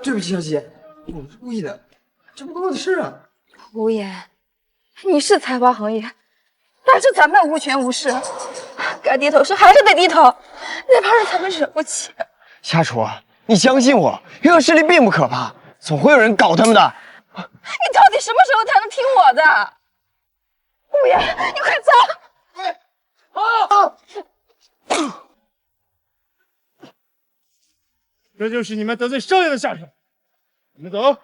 对不起，小姐，我不是故意的，这不关我的事啊。无言，你是才华横溢，但是咱们无权无势，该低头时还是得低头，那帮人咱们惹不起。夏楚，你相信我，黑恶势力并不可怕，总会有人搞他们的。你到底什么时候才能听我的？无言，你快走！这就是你们得罪少爷的下场。你们走。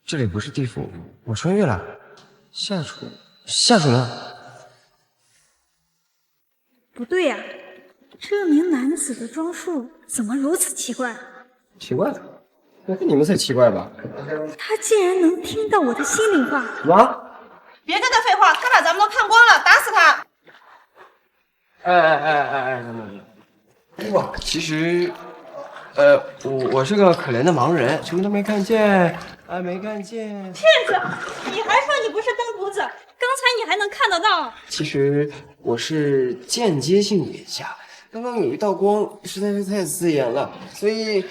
这里不是地府，我穿越了。夏楚呢？不对呀，这名男子的装束怎么如此奇怪？奇怪了，那你们才奇怪吧？他竟然能听到我的心里话！什么？别跟他废话，他把咱们都看光了，打死他！我其实，我是个可怜的盲人，什么都没看见，没看见。骗子！你还说你不是登徒子，刚才你还能看得到。其实我是间接性眼瞎，刚刚有一道光实在是太刺眼了，所以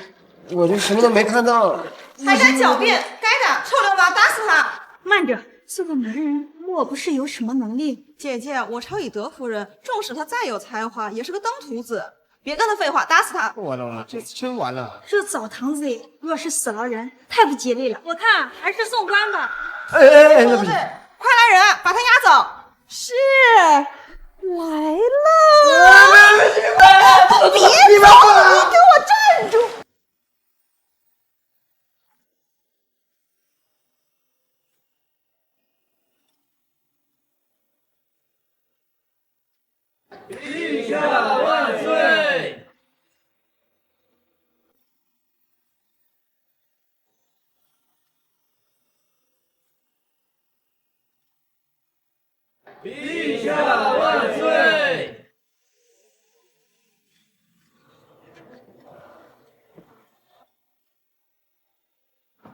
我就什么都没看到。还敢狡辩，该打！臭流氓，打死他！慢着，这个盲人莫不是有什么能力？姐姐，我朝以德夫人，纵使他再有才华，也是个登徒子。别跟他废话，打死他！完了，这次真完了。这澡堂子里若是死了人，太不吉利了。我看还是送官吧。那不对，快来人，把他押走！是，来了！别走！你给我站住！陛下万岁！陛下万岁！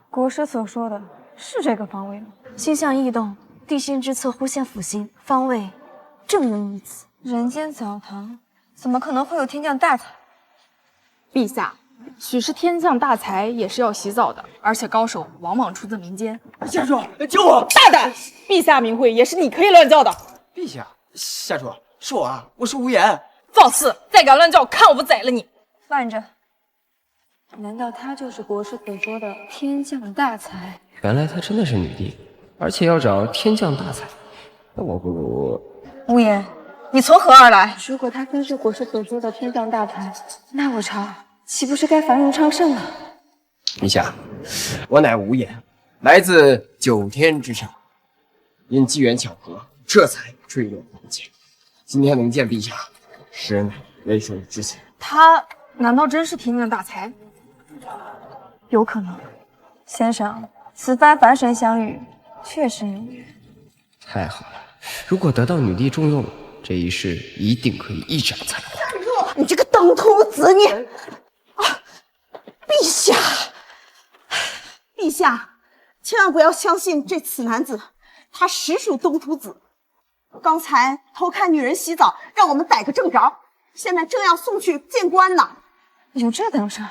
国师所说的是这个方位吗？星象异动，地心之侧忽现辅星，方位正应于此。人间澡堂怎么可能会有天降大才？陛下，许是天降大才也是要洗澡的，而且高手往往出自民间。夏楚，救我！大胆！陛下名讳也是你可以乱叫的。陛下，夏楚，是我啊，我是无言。放肆！再敢乱叫，看我不宰了你！慢着，难道他就是国师所说的天降大才？原来她真的是女帝，而且要找天降大才，那我不如……无言，你从何而来？如果他真是国师所说的天降大才，那我朝岂不是该繁荣昌盛了？陛下，我乃无言，来自9天之上，因机缘巧合，这才坠落凡间。今天能见陛下，实乃为水之幸。他难道真是天降大才？有可能。先生，此番凡神相遇，确实有缘。太好了，如果得到女帝重用，这一世一定可以一展才华。你这个登徒子，你陛下，陛下，千万不要相信这此男子，他实属登徒子。刚才偷看女人洗澡，让我们逮个正着，现在正要送去见官呢。有这等事？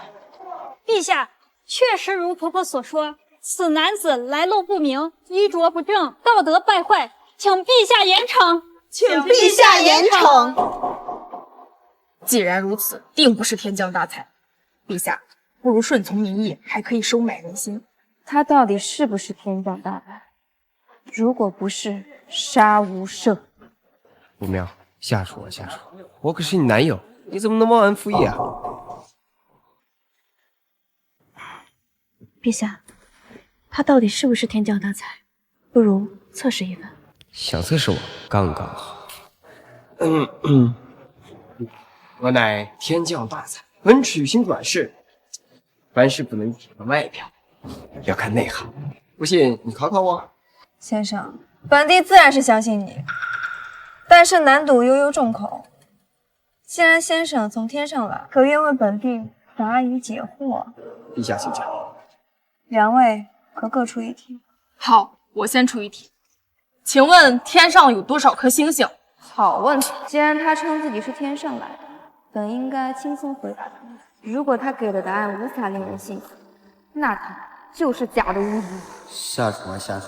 陛下，确实如婆婆所说，此男子来路不明，衣着不正，道德败坏，请陛下严惩。请陛下严惩。既然如此，定不是天降大才。陛下，不如顺从民意，还可以收买人心。他到底是不是天降大才？如果不是，杀无赦。不妙，夏楚，我可是你男友，你怎么能忘恩负义啊？陛下，他到底是不是天降大才？不如测试一番。想测试我，刚刚好。我乃天降大才，本取经短视，凡事不能只看外表，要看内涵。不信你考考我。先生，本帝自然是相信你，但是难赌悠悠众口。既然先生从天上来，可愿为本帝答疑解惑？陛下请讲。两位可各出一题。好，我先出一题，请问天上有多少颗星星？好问题。既然他称自己是天上来的，本应该轻松回答他。如果他给的答案无法令人信服，那他就是假的无敌。下属啊下属，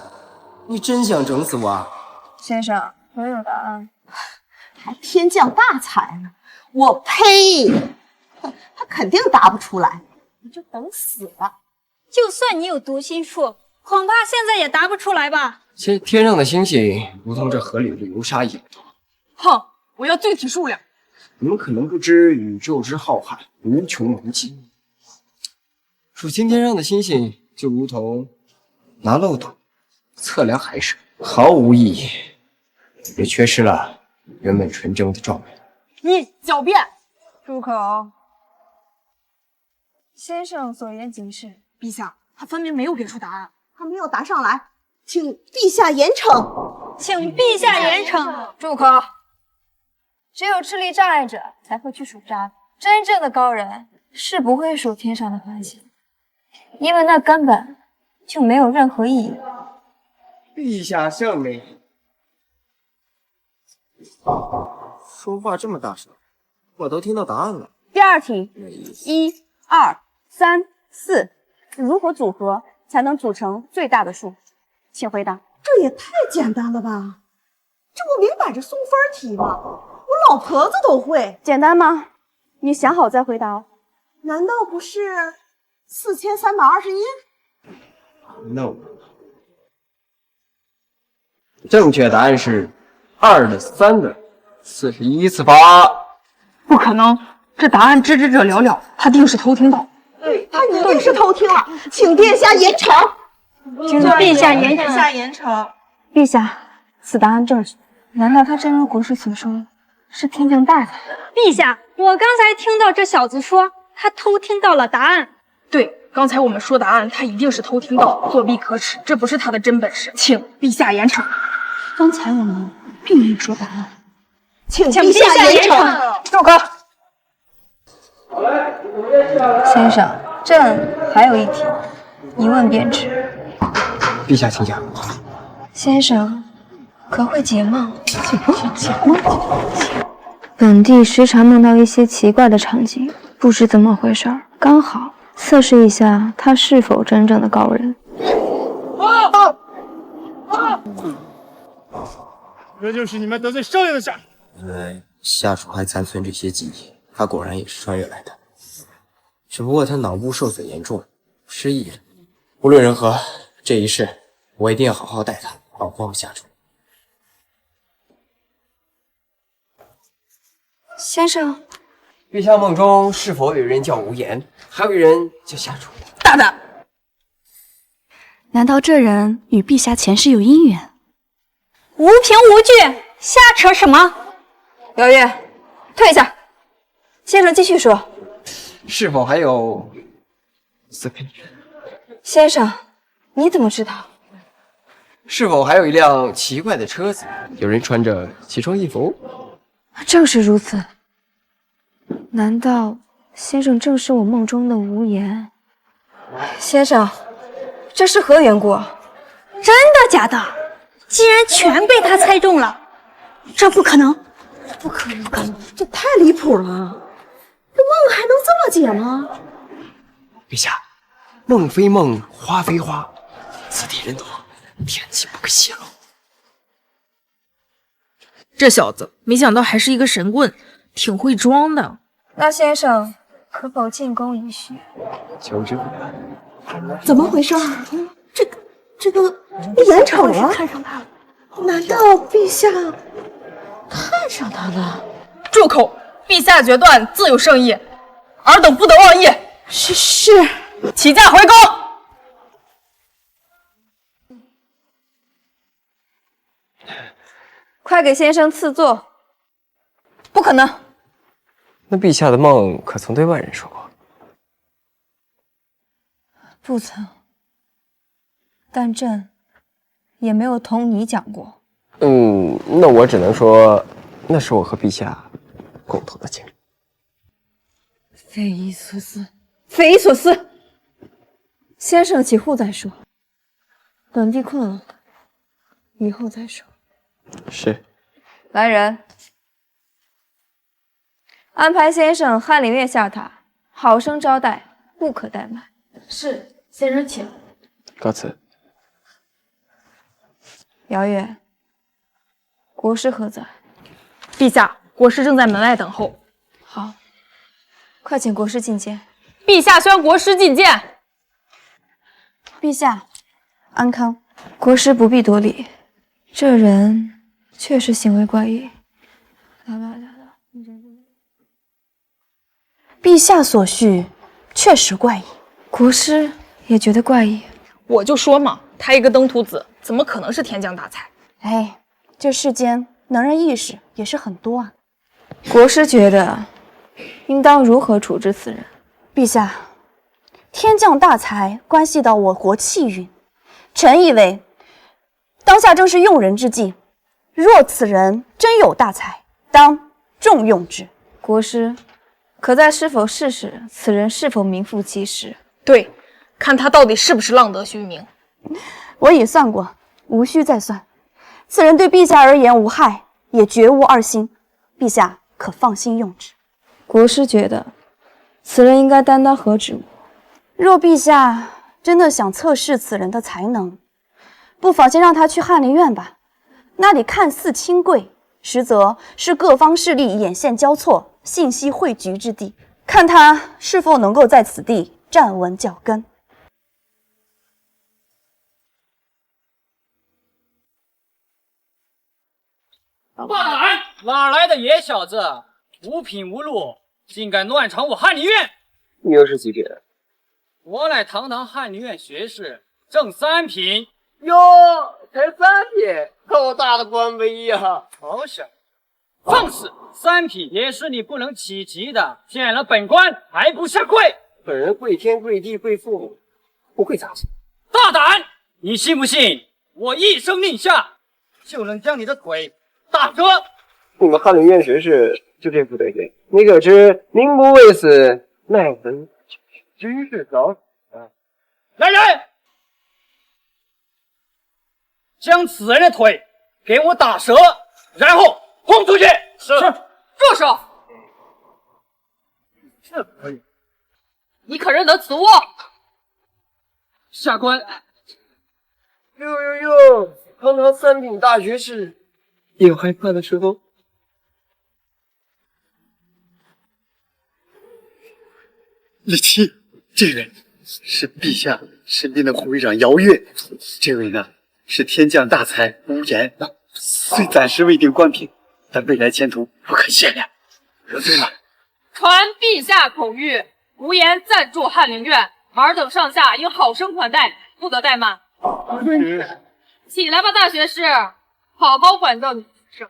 你真想整死我啊？先生，我有答案。还天降大才呢！我呸！他肯定答不出来，你就等死吧。就算你有读心术，恐怕现在也答不出来吧？天上的星星如同这河里的流沙一样多。哼，我要具体数量。你们可能不知宇宙之浩瀚，无穷无尽。数清天上的星星，就如同拿漏斗测量海水，毫无意义，也缺失了原本纯真的状态。你狡辩！住口！先生所言极是。陛下，他分明没有给出答案。他没有答上来，请陛下严惩。请陛下严惩。住口！只有智力障碍者才会去数渣子，真正的高人是不会数天上的繁星，因为那根本就没有任何意义。陛下圣明。说话这么大声，我都听到答案了。第二题，1、2、3、4，如何组合才能组成最大的数？请回答。这也太简单了吧！这不明摆着送分题吗？我老婆子都会。简单吗？你想好再回答哦。难道不是4321 ？No， 正确答案是2的3的41次方。不可能，这答案知之者寥寥，他定是偷听到。对，他一定是偷听了，请殿下严惩。请陛下严惩。陛下，此答案正是。难道他真如国师所说，是天降大才？陛下，我刚才听到这小子说他偷听到了答案。对，刚才我们说答案，他一定是偷听到，作弊可耻，这不是他的真本事，请陛下严惩。刚才我们并没有说答案，请陛下严惩。住口！先生，朕还有一题，一问便知。陛下请讲。先生，可会解梦？解梦。本帝时常梦到一些奇怪的场景，不知怎么回事儿，刚好测试一下他是否真正的高人。这就是你们得罪少爷的下场。原来下属还残存这些记忆，他果然也是穿越来的，只不过他脑部受损严重，失忆了。无论如何，这一世我一定要好好待他，保护我们下属。先生，陛下梦中是否有人叫无言，还有人叫下属？大胆！难道这人与陛下前世有姻缘？无凭无据，瞎扯什么？姚月，退下。先生继续说。是否还有四品？先生，你怎么知道？是否还有一辆奇怪的车子？有人穿着奇装异服？正是如此。难道先生正是我梦中的无言？先生，这是何缘故？真的假的？既然全被他猜中了，这不可能，不可能，这太离谱了！这梦还能这么解吗？陛下，梦非梦，花非花，此地人多，天机不可泄露。这小子没想到还是一个神棍，挺会装的。那先生可否进宫一叙？求之不得。怎么回事？这个严惩了？看上他了？难道陛下看上他了？住口！陛下决断，自有圣意，尔等不得妄议。是，起驾回宫。快给先生赐座。不可能！那陛下的梦可曾对外人说过？不曾，但朕也没有同你讲过。那我只能说，那是我和陛下共同的经历。匪夷所思，匪夷所思！先生起户再说，本帝困了，以后再说。是。来人，安排先生翰林院下榻，好生招待，不可怠慢。是，先生请。告辞。姚月，国师何在？陛下，国师正在门外等候。好，快请国师觐见。陛下宣国师觐见。陛下，安康。国师不必多礼，这人确实行为怪异。陛下所叙确实怪异，国师也觉得怪异。我就说嘛，他一个登徒子，怎么可能是天降大才？哎，这世间能人异士也是很多啊。国师觉得应当如何处置此人？陛下，天降大才关系到我国气运，臣以为当下正是用人之际，若此人真有大才，当重用之。国师可在是否试试此人是否名副其实？对，看他到底是不是浪得虚名。我已算过，无需再算。此人对陛下而言无害，也绝无二心，陛下可放心用之。国师觉得此人应该担当何职务？若陛下真的想测试此人的才能，不妨先让他去翰林院吧。那里看似清贵，实则是各方势力眼线交错、信息汇聚之地，看他是否能够在此地站稳脚跟。大胆！哪来的野小子？无品无禄，竟敢乱闯我翰林院！你又是几品？我乃堂堂翰林院学士，正3品。哟，才3品，够大的官威呀！好小，放肆！3品也是你不能企及的。见了本官还不下跪？本人跪天跪地跪父母，不跪咋行？大胆！你信不信我一声令下，就能将你的腿打折？你们翰林院学士就这副德行，你可知民不畏死，奈何居士早死啊！来人，将此人的腿给我打折，然后轰出去。是。住手！这可以。你可认得此物？下官。哟，堂堂3品大学士，有害怕的时候。李七，这位是陛下身边的护卫长姚月，这位呢是天降大才无言，虽暂时未定官品，但未来前途不可限量。得罪了。传陛下口谕，无言暂驻翰林院，尔等上下应好生款待，不得怠慢。起来吧，大学士，好好管教你学生，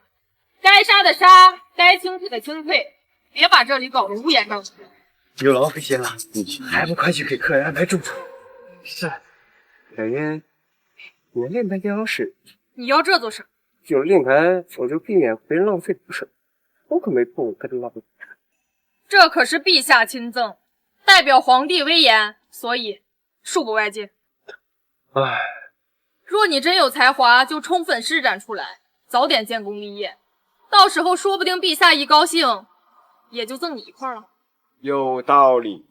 该杀的杀，该清退的清退，别把这里搞得乌烟瘴气。有劳费心了，还不快去给客人安排住处？是，小渊，你的练牌挺好使，你要这做什么？有了练牌，我就避免别人浪费不是，我可没碰过跟着浪费。这可是陛下亲赠，代表皇帝威严，所以恕不外借。唉，若你真有才华，就充分施展出来，早点建功立业，到时候说不定陛下一高兴，也就赠你一块了。有道理。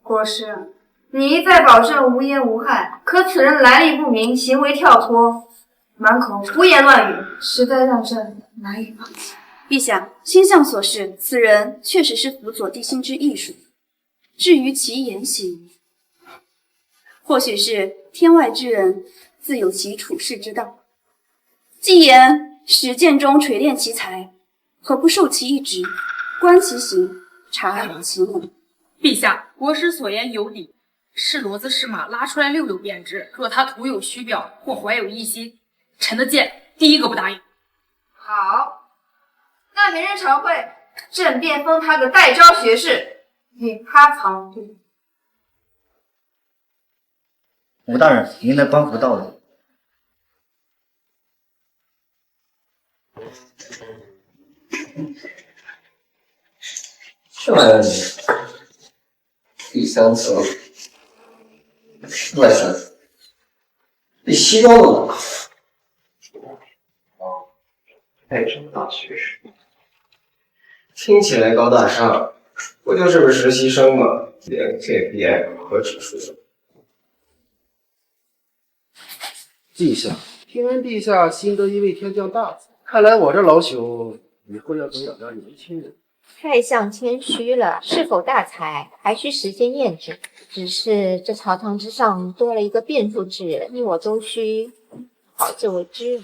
国师，你一再保证无烟无害，可此人来历不明，行为跳脱，满口胡言乱语，实在让朕难以放弃。陛下，星象所示，此人确实是辅佐地心之艺术。至于其言行，或许是天外之人，自有其处世之道。既言实践中锤炼其才，何不授其一职，观其行，察其能？陛下，国师所言有理，是骡子是马，拉出来溜溜便知。若他徒有虚表或怀有异心，臣的剑第一个不答应。好，下明日朝会，朕便封他个代招学士，给他藏毒。武大人，您的官服到了。这玩意儿，第3层，外三，比西装都大。太上大学士，听起来高大上，不就是个实习生吗？连 KPI 和指数。陛下，听闻陛下新得一位天降大才，看来我这老朽以后要多养点年轻人。太相谦虚了，是否大才还需时间验证。只是这朝堂之上多了一个变数之人，你我都需好自为之。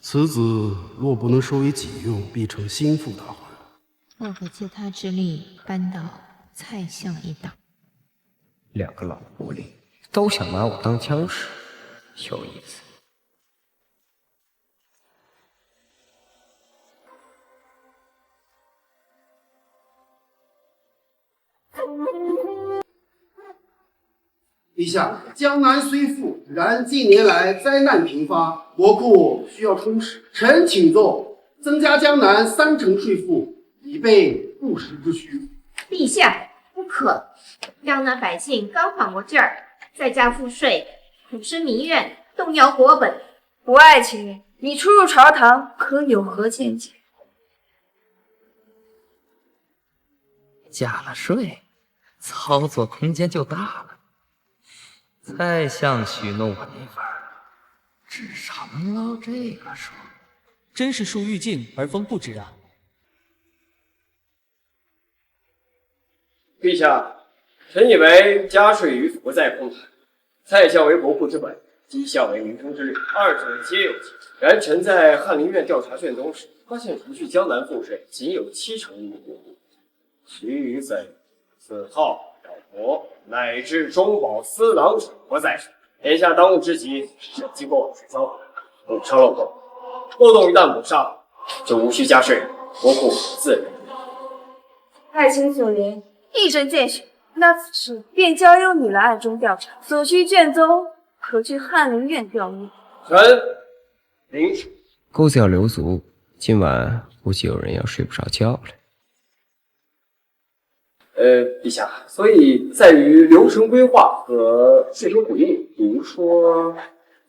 此子若不能收为己用，必成心腹大患。若不借他之力扳倒蔡相一党，两个老狐狸都想拿我当枪使，有意思。陛下，江南虽富，然近年来灾难频发，国库需要充实。臣请奏，增加江南30%税赋，以备不时之需。陛下不可，江南百姓刚缓过劲儿，再加赋税，苦失民怨，动摇国本。不爱卿，你初入朝堂，可有何见解？加了税，操作空间就大了。再像许诺我那份，至少能捞这个数。真是树欲静而风不止啊！陛下，臣以为加税于不在空谈。蔡相为国库之本，姬相为民生之虑，二者皆有其事。然臣在翰林院调查卷宗时，发现除去江南赋税，仅有70%于国库，其余在子号、老婆乃至中饱私囊者不在少。眼下当务之急是审计过往税收，补上漏洞。漏洞一旦补上，就无需加税，国库自然。爱卿所言，一针见血。那此事便交由你来暗中调查，所需卷宗可去翰林院调阅。臣领旨。钩子要留足，今晚估计有人要睡不着觉了。陛下，所以在于流程规划和税收鼓励，比如说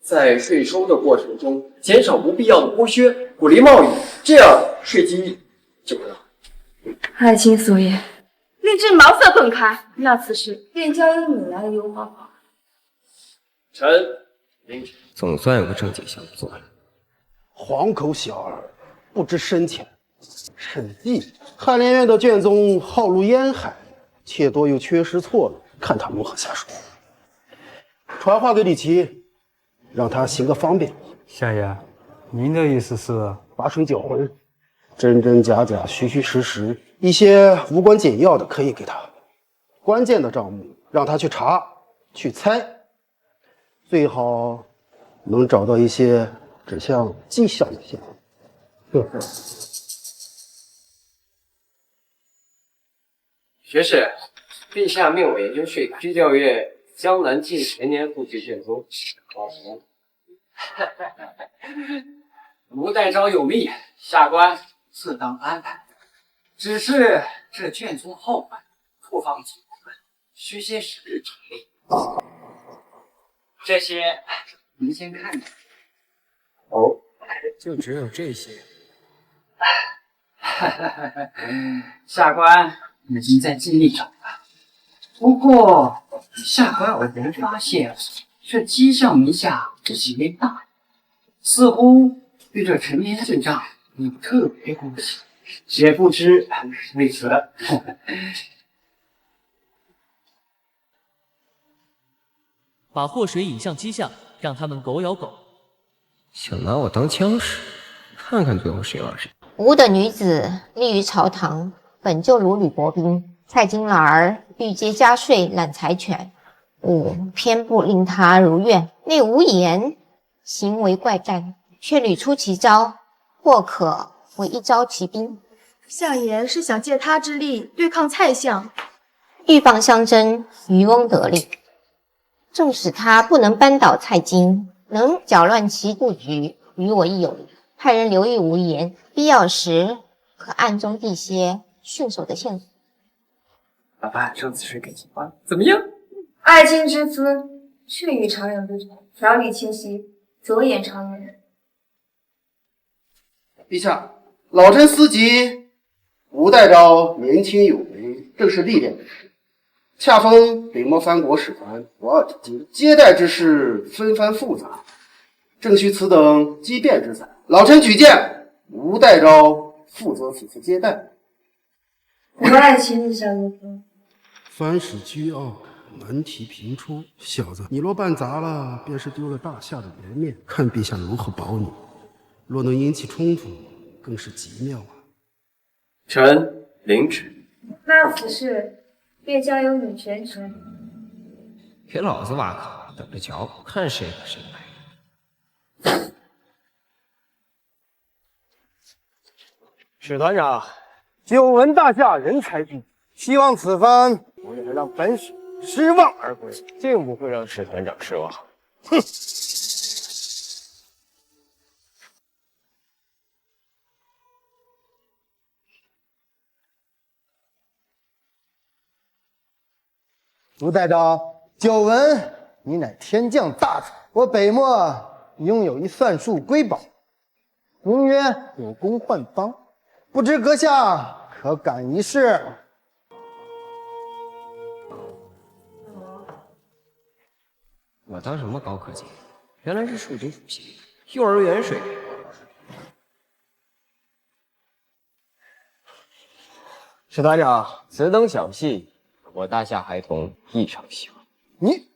在税收的过程中减少不必要的剥削，鼓励贸易，这样税基就会大。爱卿所言，令朕茅塞顿开。那此事便交由你来优化吧。臣领旨。总算有个正经项目做了。黄口小儿，不知深浅。臣记翰林院的卷宗浩如烟海，且多有缺失错漏，看他如何下手。传话给李琦，让他行个方便。相爷，您的意思是把水搅浑，真真假假，虚虚实实，一些无关紧要的可以给他，关键的账目让他去查去猜，最好能找到一些指向绩效的线索。学士，陛下命我研究税改，需调阅江南近10年赋税卷宗。吴代招有例，下官自当安排。只是这卷宗后本复放几部分，需些时日整理。这些您先看看。哦，就只有这些。下官已经在尽力找了，不过下官偶然发现这姬相名下极为大，似乎对这陈年旧账有特别关系，也不知为何。把祸水引向姬相，让他们狗咬狗。想拿我当枪使，看看最后谁玩谁。吴的女子立于朝堂，本就如履薄冰。蔡京老儿欲借加税揽财权，吾偏不令他如愿。那无言行为怪诞，却屡出奇招，或可为一招奇兵。相爷是想借他之力对抗蔡相，鹬蚌相争，渔翁得利。纵使他不能扳倒蔡京，能搅乱其布局，与我亦有利。派人留意无言，必要时可暗中递些顺手的线索。老板，上次水给计划怎么样？爱卿之姿，却与常人不同，条理清晰，着眼常人。陛下，老臣思及吴代昭年轻有为，正是历练之时，恰逢北漠藩国使团不二之境，接待之事纷繁复杂，正需此等机变之才。老臣举荐吴代昭负责此次接待。吴爱卿意下如何？凡事倨傲，难题频出。小子，你若办砸了，便是丢了大夏的颜面。看陛下如何保你。若能引起冲突，更是极妙啊！臣领旨。那此事便交由你全权。给老子挖坑，等着瞧，看谁和谁来。史团长，久闻大夏人才济济，希望此番不会让本使失望而归，定不会让史团长失望。哼！吴代昭，久闻你乃天降大才，我北漠拥有一算术瑰宝，名曰有功换方，不知阁下可感一试？我当什么高科技？原来是数学属性，幼儿园水平。史团长，此等小戏，我大夏孩童异常喜欢。你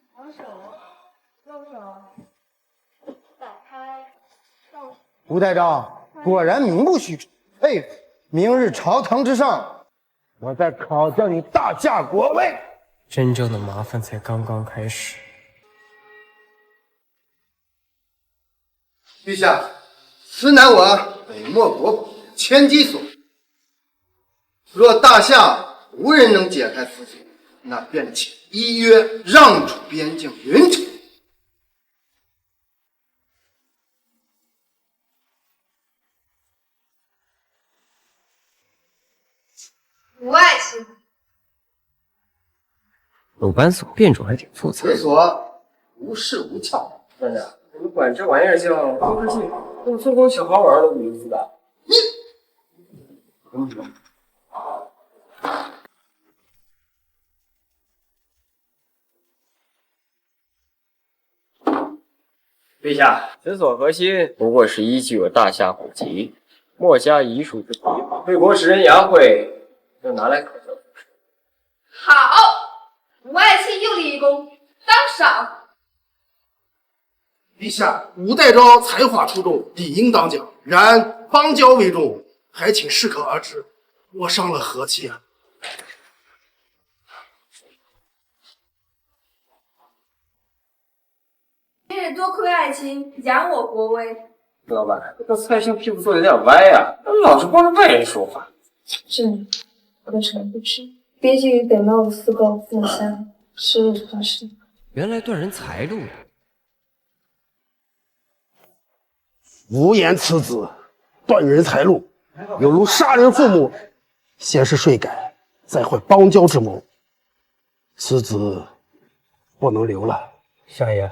吴代昭果然名不虚传，佩服！明日朝堂之上，我再考教你大夏国威。真正的麻烦才刚刚开始。陛下，此乃我北漠国宝，千机所。若大夏无人能解开此锁，那便请依约让出边境云城。吴爱卿，鲁班锁变种还挺复杂。此锁无事无翘。团长，你们管这玩意儿叫多支性，跟孙公小孩玩都不如此的。陛下，此所核心不过是依据我大夏古籍，莫加遗属之别。魏国时人牙慧，就拿来考教。好，吴爱卿又立一功，当赏。陛下，吴代昭才华出众，理应当奖。然邦交为重，还请适可而止，我伤了和气啊！今日多亏爱卿扬我国威。老板，这个蔡相屁股坐有点歪呀，老是光着外人说话。这可臣不知，毕竟与北漠五四狗父相是日何事？原来断人财路呀！无言此子，断人财路，有如杀人父母。先是税改，再会邦交之谋，此子不能留了。相爷，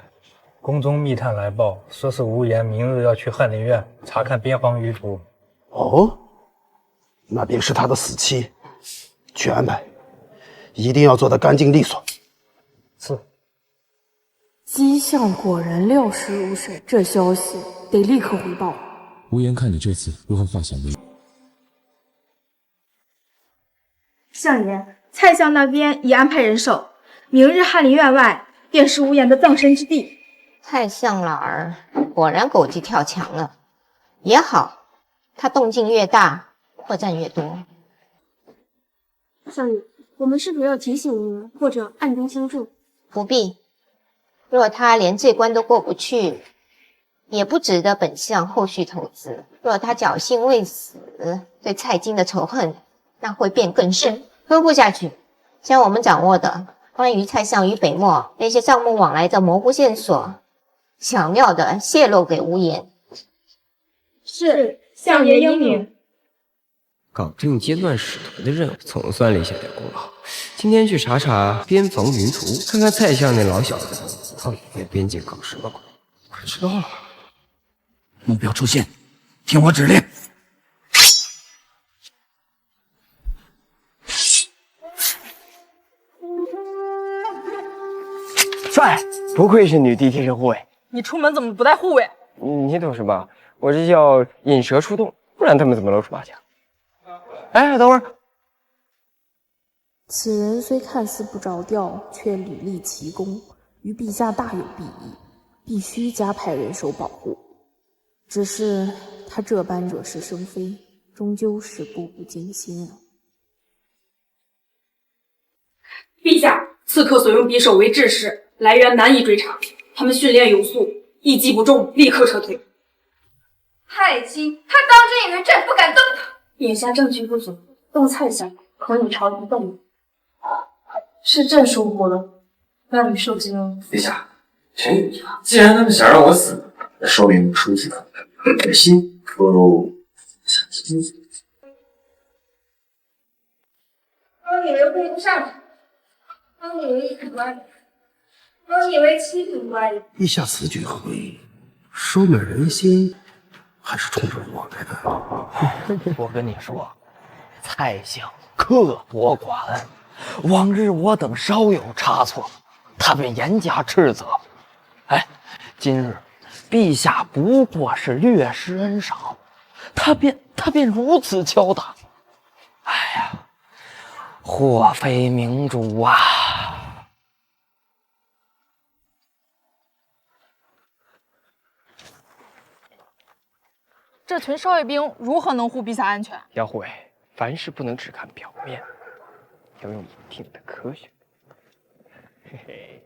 宫中密探来报，说是无言明日要去翰林院查看边防舆图。哦，那便是他的死期，去安排，一定要做得干净利索。是。姬相果然料事如神，这消息得立刻回报。无言看你这次如何化险为夷。相爷，蔡相那边已安排人手，明日翰林院外便是无言的葬身之地。蔡相老儿果然狗急跳墙了，也好，他动静越大，破绽越多。相爷，我们是否要提醒无言，或者暗中相助？不必。若他连这关都过不去，也不值得本相后续投资。若他侥幸未死，对蔡京的仇恨那会变更深。拖不下去，将我们掌握的关于蔡相与北漠那些账目往来的模糊线索，巧妙地泄露给无言。是，相爷英明。搞定阶段使团的任务，总算立下点功劳。今天去查查边防云图，看看蔡相那老小子到底在边境搞什么鬼。快知道了。目标出现，听我指令。帅，不愧是女帝贴身护卫。你出门怎么不带护卫？你懂什么？我这叫引蛇出洞，不然他们怎么露出马脚？哎，等会儿。此人虽看似不着调，却屡立奇功，与陛下大有裨益，必须加派人手保护。只是他这般惹是生非，终究是步步惊心啊！陛下，刺客所用匕首为制式，来源难以追查，他们训练有素，一击不中立刻撤退。太清，他当真以为朕不敢动他？眼下证据不足，动蔡相可以朝廷动武。是朕疏忽了，那吕受惊。陛下，既然他们想让我死，那说明出自他们的心不想亲自。我以为顾不上他，我以为一官，我以为欺负官人。陛下此举何意？收买人心，还是冲着我来的？我跟你说，蔡相刻薄寡恩，往日我等稍有差错，他便严加斥责。哎，今日陛下不过是略施恩赏，他便如此敲打。哎呀，祸非明主啊！这群少爷兵如何能护陛下安全？杨护卫，凡事不能只看表面，要用一定的科学。嘿嘿。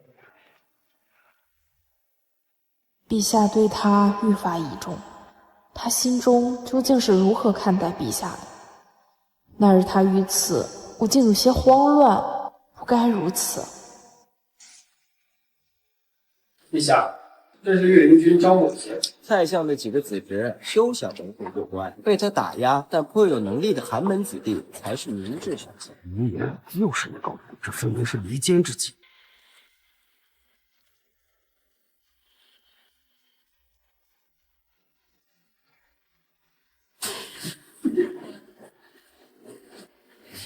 陛下对他愈发倚重，他心中究竟是如何看待陛下的？那日他于此，我竟有些慌乱，不该如此。陛下，这是岳灵君招我前。蔡相的几个子侄休想蒙混过关，被他打压但颇有能力的寒门子弟才是明智选择。无言又是一个，这分明是离间之计。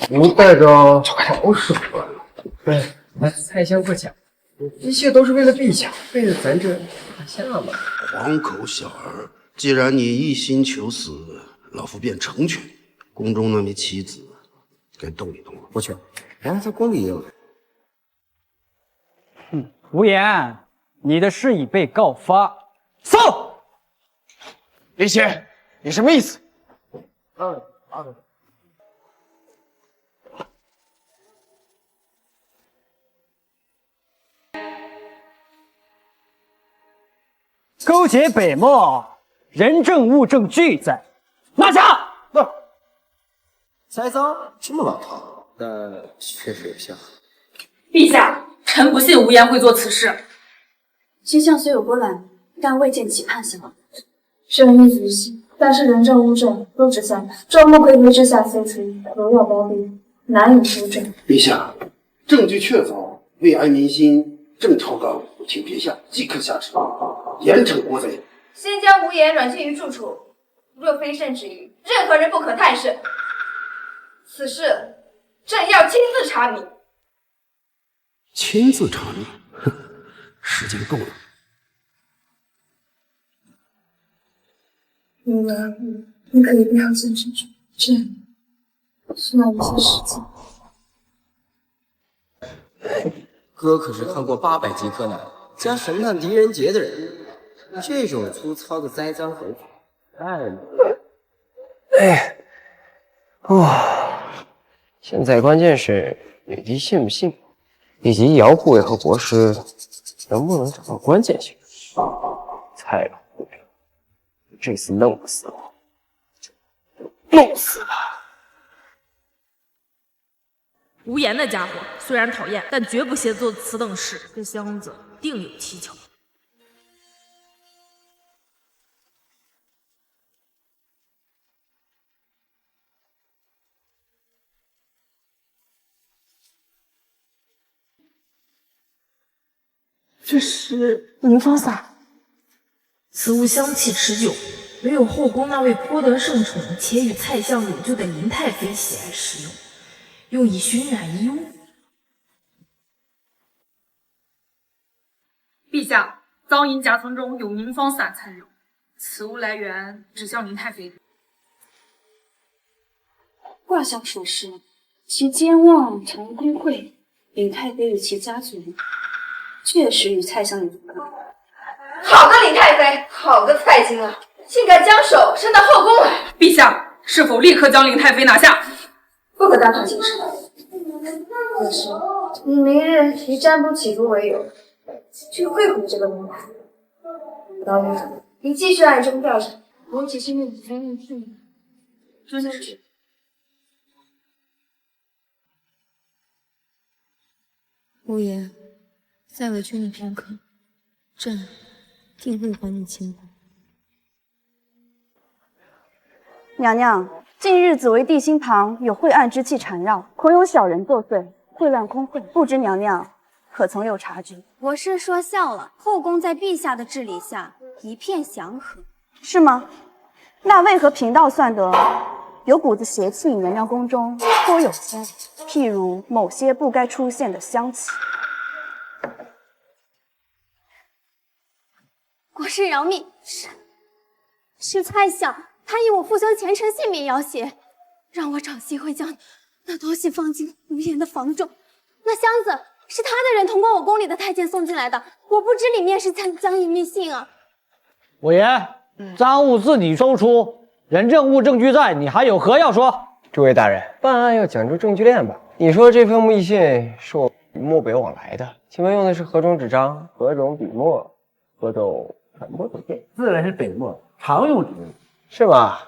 您带着好手啊！对，蔡相过奖，一切都是为了陛下，为了咱这大夏嘛。黄口小儿，既然你一心求死，老夫便成全你。宫中那名棋子，该动一动了。不去，让他宫里也有人。无言，你的事已被告发，送。李显，你什么意思？勾结北漠，人证物证俱在，拿下！栽赃这么老套，但确实有效。陛下，臣不信无言会做此事。卿相虽有波澜，但未见其叛相。朕亦足信，但是人证物证都指向他，众目睽睽之下搜出，如要包庇，难以求证。陛下，证据确凿，为安民心，正朝纲，请陛下即刻下旨，严惩国贼。先将无言软禁于住处，若非朕旨意，任何人不可探视。此事，朕要亲自查明。亲自查明？哼，时间够了。无言，你可以不要见证住，朕需要一些时间。哥可是看过800集柯南加神探狄仁杰的人，这种粗糙的栽赃手法太……哎，哇！现在关键是女帝信不信，以及姚护卫和国师能不能找到关键性。蔡老护卫这次弄不死我，弄死他！无言那家伙虽然讨厌，但绝不屑做此等事。这箱子定有蹊跷。这是凝芳散。此物香气持久，唯有后宫那位颇得圣宠且与蔡相有旧的林太妃喜爱使用，用以熏染衣物。陛下，赃银夹层中有凝芳散残留，此物来源指向林太妃。卦象所示，其坚旺常归贵，林太妃与其家族确实与蔡相有关。好个林太妃，好个蔡京啊，竟敢将手伸到后宫来！陛下，是否立刻将林太妃拿下？不可当堂行事。可是以明日以占卜起伏为由，去会晤这个门派。老女子，你继续暗中调查，我只是命你参与去。遵旨。无言，再委屈你片刻，朕定会还你清白。娘娘，近日紫薇地心旁有晦暗之气缠绕，恐有小人作祟，秽乱宫会，不知娘娘可曾有察知？我是说笑了，后宫在陛下的治理下一片祥和，是吗？那为何贫道算得有股子邪气萦绕宫中，颇有牵连，譬如某些不该出现的香气？国师饶命，是蔡相，他以我父兄前程性命要挟，让我找机会将那东西放进无言的房中。那箱子是他的人通过我宫里的太监送进来的，我不知里面是将银密信啊。我言，赃物自你收出，人证物证据在，你还有何要说？诸位大人，办案要讲究证据链吧？你说这封密信是我漠北往来的，请问用的是何种纸张、何种笔墨、何种传播途径？自然是北墨，常用纸，是吗？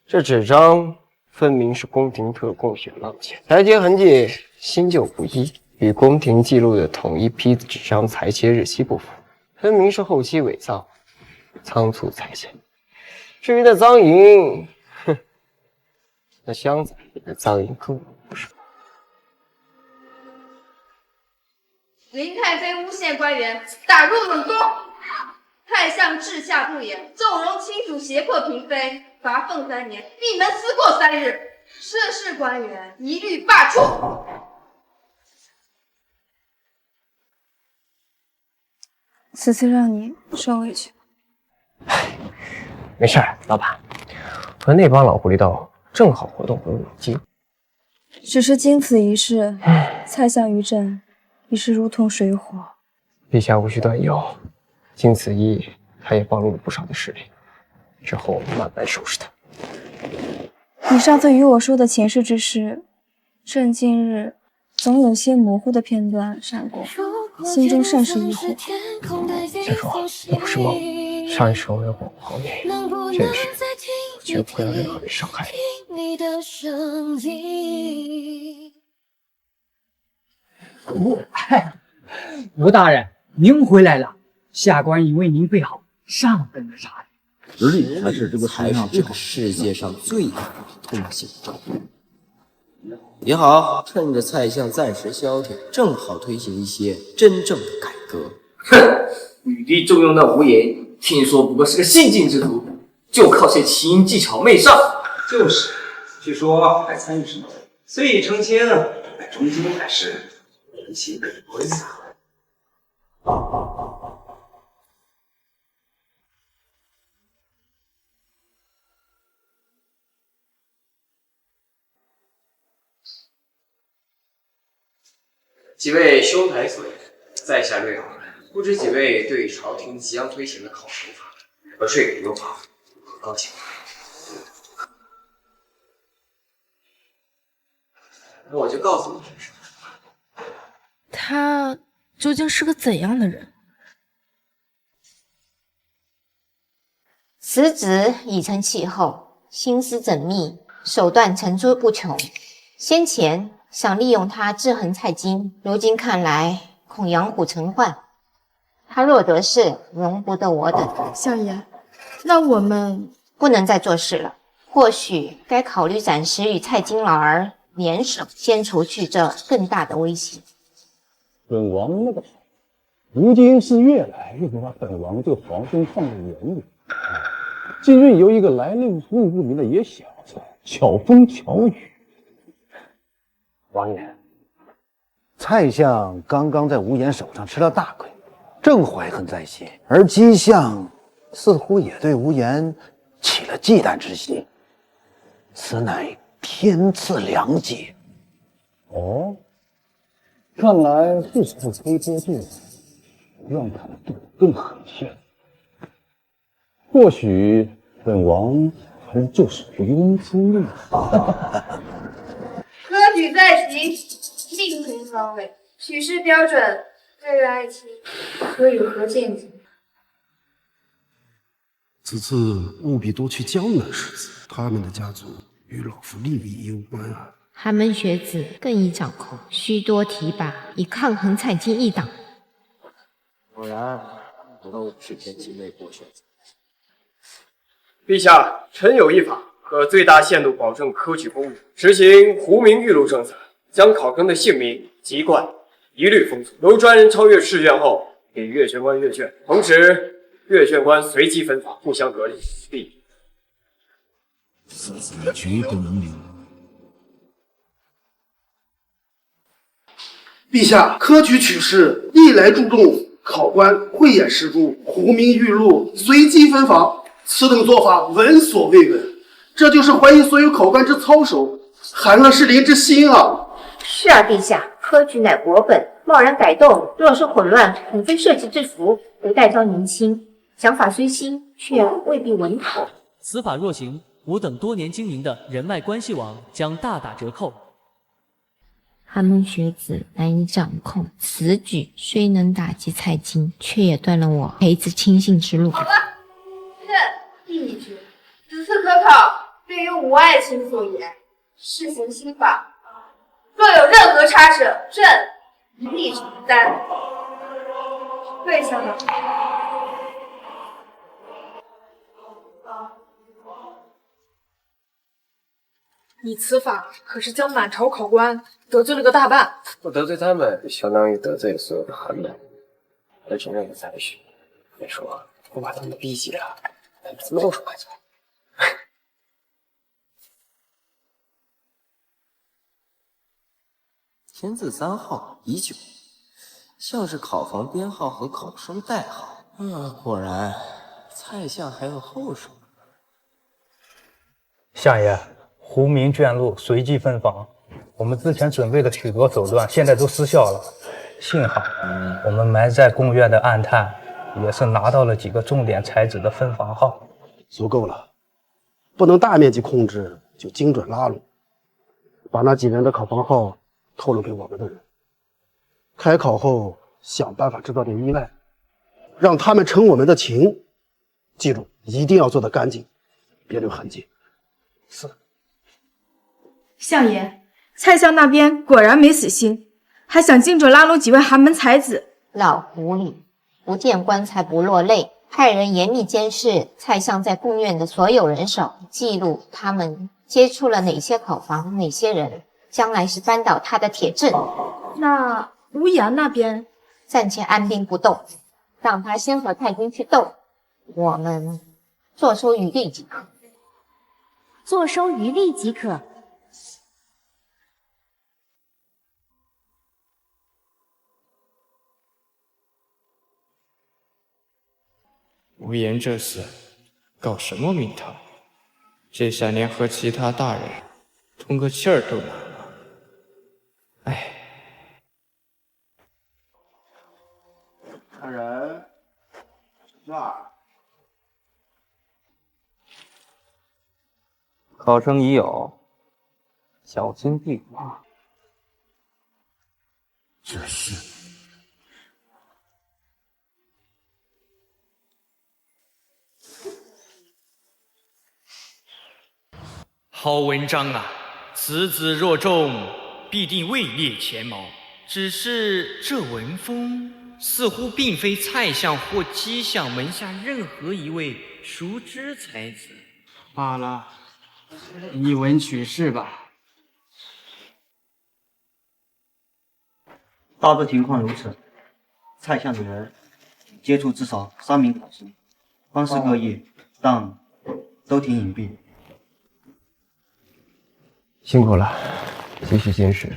这纸张分明是宫廷特供选浪钱，裁切痕迹新旧不一，与宫廷记录的同一批纸张裁切日期不符，分明是后期伪造，仓促裁切。至于那赃银，哼，那箱子里的赃银更不是。林太妃诬陷官员，打入冷宫。太相治下不严，纵容亲属胁迫嫔妃，罚俸3年，闭门思过3日。涉事官员一律罢黜。此次让你受委屈。没事儿，老板，和那帮老狐狸斗正好活动活动脑筋。只是经此一事，蔡相于朕已是如同水火。陛下无需担忧，经此一役，他也暴露了不少的实力，之后我们慢慢收拾他。你上次与我说的前世之事，朕今日总有些模糊的片段闪过，心中甚是疑惑。先说，那不是梦。上一世我有保护好你，这一世绝不会让任何人伤害你。吴大人，您回来了，下官已为您备好上等的茶。实力才是这个世界上最好的通行证。也好，趁着蔡相暂时消停，正好推行一些真正的改革。哼，女帝重用那无言，听说不过是个新晋之徒，就靠些奇淫技巧媚上。就是，据说还参与什么虽已成亲，终究还是人心可贵啊。几位兄台所言，在下略懂了。不知几位对朝廷即将推行的考试法和税改优化有何高见？那我就告诉你这是。他究竟是个怎样的人？此子已成气候，心思缜密，手段层出不穷。先前想利用他制衡蔡京，如今看来恐养虎成患。他若得势，容不得我等。相爷，那我们不能再做事了，或许该考虑暂时与蔡京老儿联手，先除去这更大的威胁。本王那个好，如今是越来越不把本王这个皇兄放在眼里。近日有一个来路不明的野小子，巧风巧雨。王爷，蔡相刚刚在无言手上吃了大亏，正怀恨在心，而姬相似乎也对无言起了忌惮之心，此乃天赐良机。哦，看来是时候推波助澜，让他们动得更狠些。或许本王还是救赎渔翁之命。科举在即，命评方位，取士标准，对于爱卿，可有何见解？此次务必多去江南士子，他们的家族与老夫利益攸关啊。寒门学子更易掌控，须多提拔，以抗衡蔡京一党。果然，都是天机内部选择。陛下，臣有一法，可最大限度保证科举公允，实行胡名玉禄政策，将考生的姓名、籍贯一律封存。由专人超越试卷后，给阅卷官阅卷，同时阅卷官随机分发，互相隔离。必此子绝不能留。陛下，科举取士历来注重考官慧眼识珠，胡名玉禄，随机分发，此等做法闻所未闻，这就是怀疑所有考官之操守，寒了士林之心啊！是啊，陛下，科举乃国本，贸然改动，若是混乱，恐非社稷之福。不待招年轻，想法虽新，却未必稳妥。此法若行，我等多年经营的人脉关系网将大打折扣。寒门学子难以掌控，此举虽能打击蔡京，却也断了我培子亲信之路。好了，朕议决，此次科考对于吾爱卿所言，试行新法，若有任何差池，朕一力承担。跪下吧。你此法可是将满朝考官得罪了个大半。我得罪他们，相当于得罪所有的寒门，而真正的才学。别说我把他们逼急了，他们露出来就。天字3号已久，像是考房编号和考生代号。果然，蔡相还有后手。相爷，胡名卷录随机分房，我们之前准备的许多手段，现在都失效了。幸好我们埋在贡院的暗探，也是拿到了几个重点才子的分房号，足够了。不能大面积控制，就精准拉拢，把那几人的考房号透露给我们的人。开考后想办法制造点意外，让他们成我们的情。记住，一定要做得干净，别留痕迹。是。相爷，蔡相那边果然没死心，还想精准拉拢几位寒门才子。老狐狸，不见棺材不落泪，派人严密监视蔡相在贡院的所有人手，记录他们接触了哪些考房，哪些人，将来是扳倒他的铁证。那吴阳那边暂且按兵不动，让他先和太君去斗，我们坐收渔利即可。坐收渔利即可。无言这厮搞什么名堂？这下连和其他大人通个气儿都难了。哎，看人，这儿。考生已有，小心地滑。这是。好文章啊！此子若中，必定位列前茅。只是这文风似乎并非蔡相或姬相门下任何一位熟知才子。罢了，以文取士吧。大致情况如此，蔡相的人接触至少3名考生，方式各异，但都挺隐蔽。辛苦了，继续监视，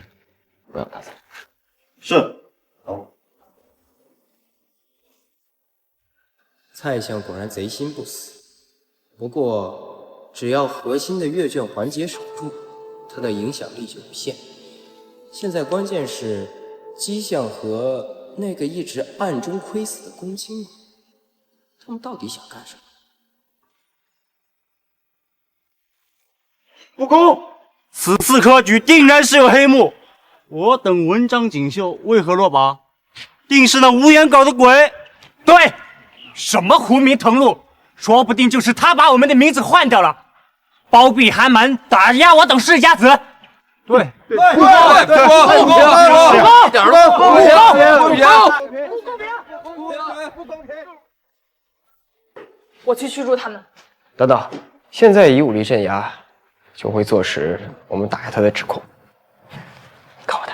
不要打草。是。蔡相果然贼心不死，不过只要核心的阅卷环节守住，他的影响力就有限。现在关键是姬相和那个一直暗中窥死的公卿王，他们到底想干什么？不公！此次科举定然是有黑幕，我等文章锦绣，为何落榜？定是那无言搞的鬼！对，什么狐名腾禄，说不定就是他把我们的名字换掉了，包庇寒门，打压我等世家子。对，一点都不公平！我去驱逐他们。等等，现在以武力镇压，就会坐实我们打压他的指控。看我的！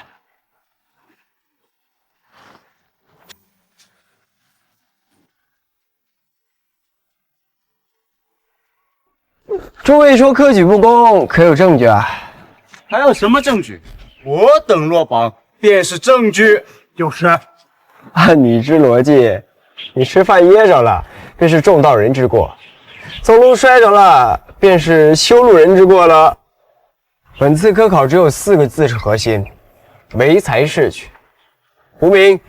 诸位说科举不公，可有证据啊？还要什么证据？我等落榜便是证据。就是。按你之逻辑，你吃饭噎着了，便是重道人之过；走路摔着了，便是修路人之过了。本次科考只有4个字是核心：唯才是举。无名，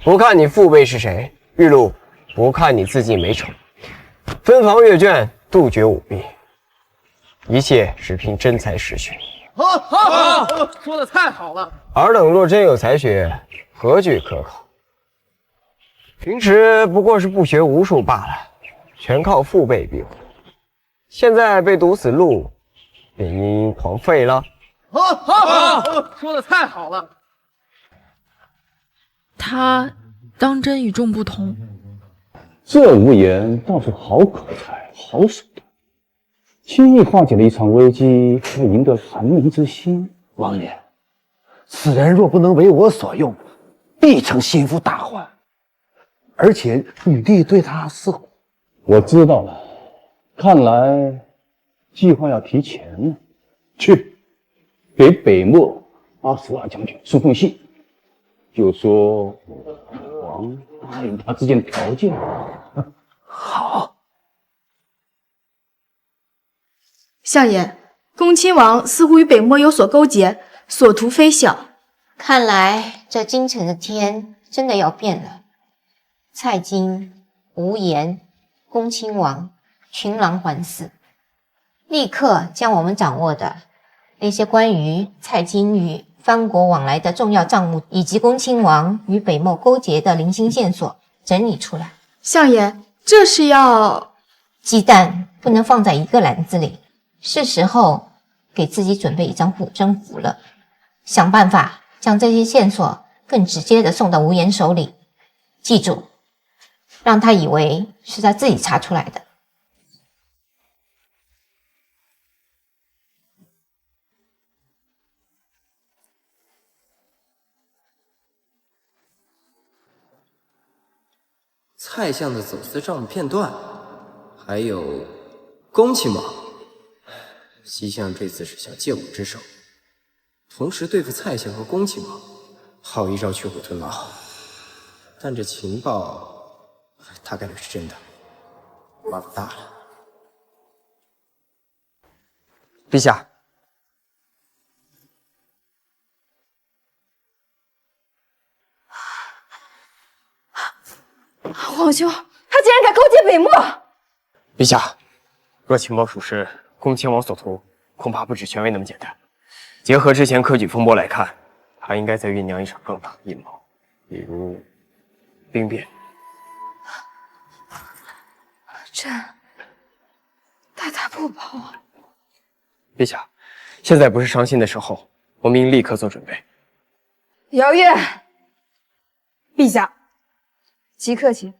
不看你父辈是谁；玉露，不看你字迹美丑。分房阅卷，杜绝舞弊，一切只凭真才实学。好，说的太好了。尔等若真有才学，何惧科考？平时不过是不学无术罢了，全靠父辈庇护。现在被堵死路，便因因狂废了。好，说的太好了。他当真与众不同。这无言倒是好口才，好手段，轻易化解了一场危机，还赢得寒民之心。王爷，此人若不能为我所用，必成心腹大患。而且女帝对他似乎……我知道了，看来计划要提前了。去，给北漠22将军送封信，就说王答应他这件条件。好。相爷，恭亲王似乎与北漠有所勾结，所图非小。看来这京城的天真的要变了。蔡京、无言、恭亲王群狼环伺，立刻将我们掌握的那些关于蔡京与藩国往来的重要账目，以及恭亲王与北漠勾结的零星线索整理出来。相爷，这是要……鸡蛋不能放在一个篮子里，是时候给自己准备一张补真符了，想办法将这些线索更直接的送到无言手里。记住，让他以为是他自己查出来的。蔡相的走私账目片段，还有恭亲王。西相这次是想借我之手，同时对付蔡相和恭亲王，好一招去虎吞牢。但这情报大概率是真的，玩不大了。陛下，皇兄，他竟然敢勾结北漠！陛下，若情报属实，恭亲王所图恐怕不止权威那么简单。结合之前科举风波来看，他应该在酝酿一场更大的阴谋，比如兵变。这大踏步跑啊！陛下，现在不是伤心的时候，我们应立刻做准备。姚月，陛下，即刻起，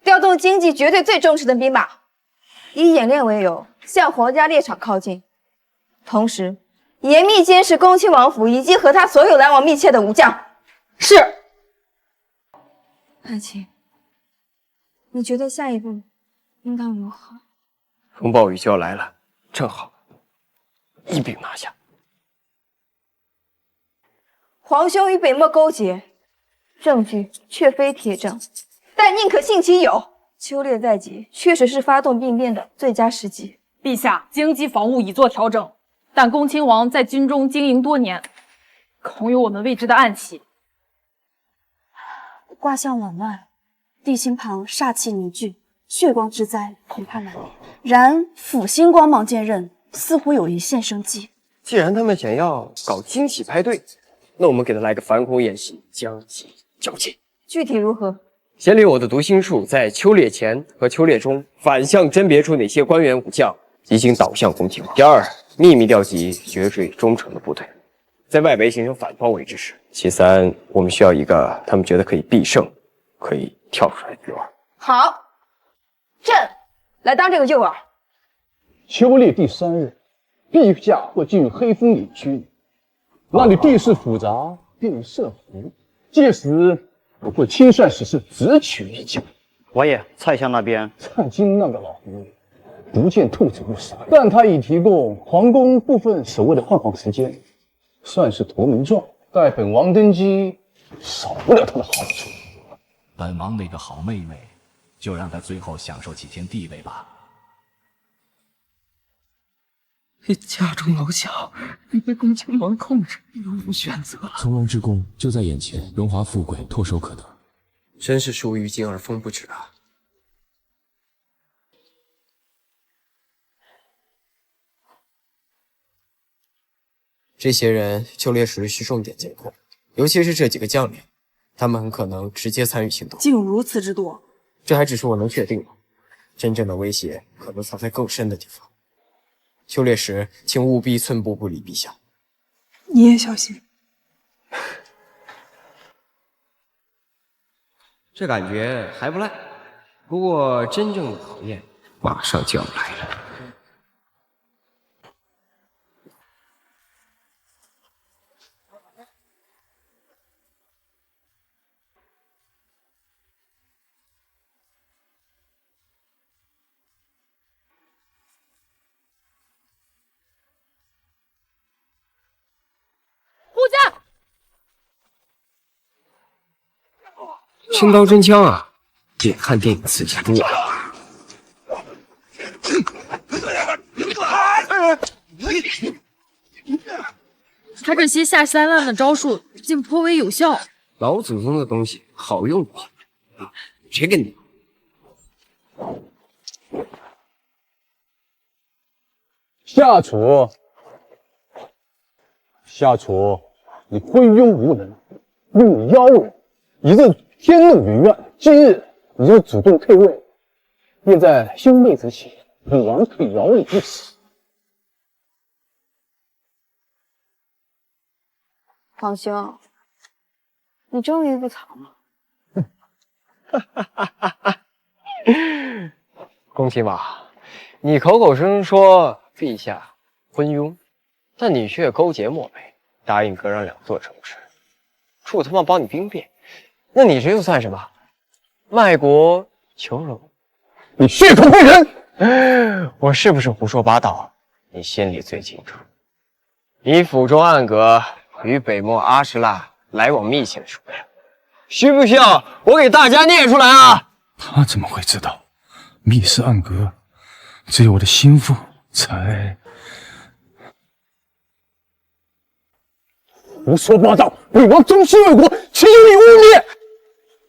调动京畿绝对最忠实的兵马，以演练为由，向皇家猎场靠近，同时严密监视恭亲王府以及和他所有来往密切的武将。是。爱卿，你觉得下一步应当如何？风暴雨就要来了，正好一并拿下。皇兄与北漠勾结，证据却非铁证，但宁可信其有。秋猎在即，确实是发动兵变的最佳时机。陛下，京畿防务已做调整，但恭亲王在军中经营多年，恐有我们未知的暗器。卦象紊乱，地心旁煞气凝聚，血光之灾恐怕难免。然辅星光芒渐荏，似乎有一线生机。既然他们想要搞惊喜派对，那我们给他来个反恐演习，将其剿灭。具体如何？先令我的读心术在秋猎前和秋猎中反向甄别出哪些官员武将已经倒向恭亲王。第二，秘密调集绝对忠诚的部队，在外围形成反包围之势。其三，我们需要一个他们觉得可以必胜、可以跳出来的诱饵。好，朕来当这个诱饵。秋猎第3日，陛下会进入黑风岭区，那里地势复杂，便于设伏。届时我会亲率使士直取一将。王爷，蔡相那边，蔡京那个老狐狸不见兔子不撒，但他已提供皇宫部分守卫的换防时间，算是投名状。待本王登基，少不了他的好处。本王那个好妹妹，就让她最后享受几天地位吧。家中老小已被恭亲王控制，别无选择了。从容之功就在眼前，荣华富贵唾手可得，真是树欲静而风不止啊！这些人秋猎时需重点监控，尤其是这几个将领，他们很可能直接参与行动。竟如此之多，这还只是我能确定的，真正的威胁可能藏在更深的地方。秋猎时，请务必寸步不离陛下。你也小心。这感觉还不赖，不过真正的考验马上就要来了。护驾！真刀真枪啊！别看电影刺激多了。他这些下三滥的招数竟颇为有效。老祖宗的东西好用不好？谁给你？下厨，下厨，你昏庸无能，又妖人，一日天怒云乱。今日你就主动退位，便在兄妹之前，本王可以饶你一死。皇兄，你终于不藏了。恭亲王，你口口声声说陛下昏庸，但你却勾结漠北，答应割让2座城池，处他妈帮你兵变，那你这又算什么？卖国求荣？你血口喷人！我是不是胡说八道？你心里最清楚。你府中暗阁与北漠阿什拉来往密切的数量，需不需要我给大家念出来啊？他怎么会知道？密室暗阁，只有我的心腹才。胡说八道！本王忠心为国，岂有你污蔑？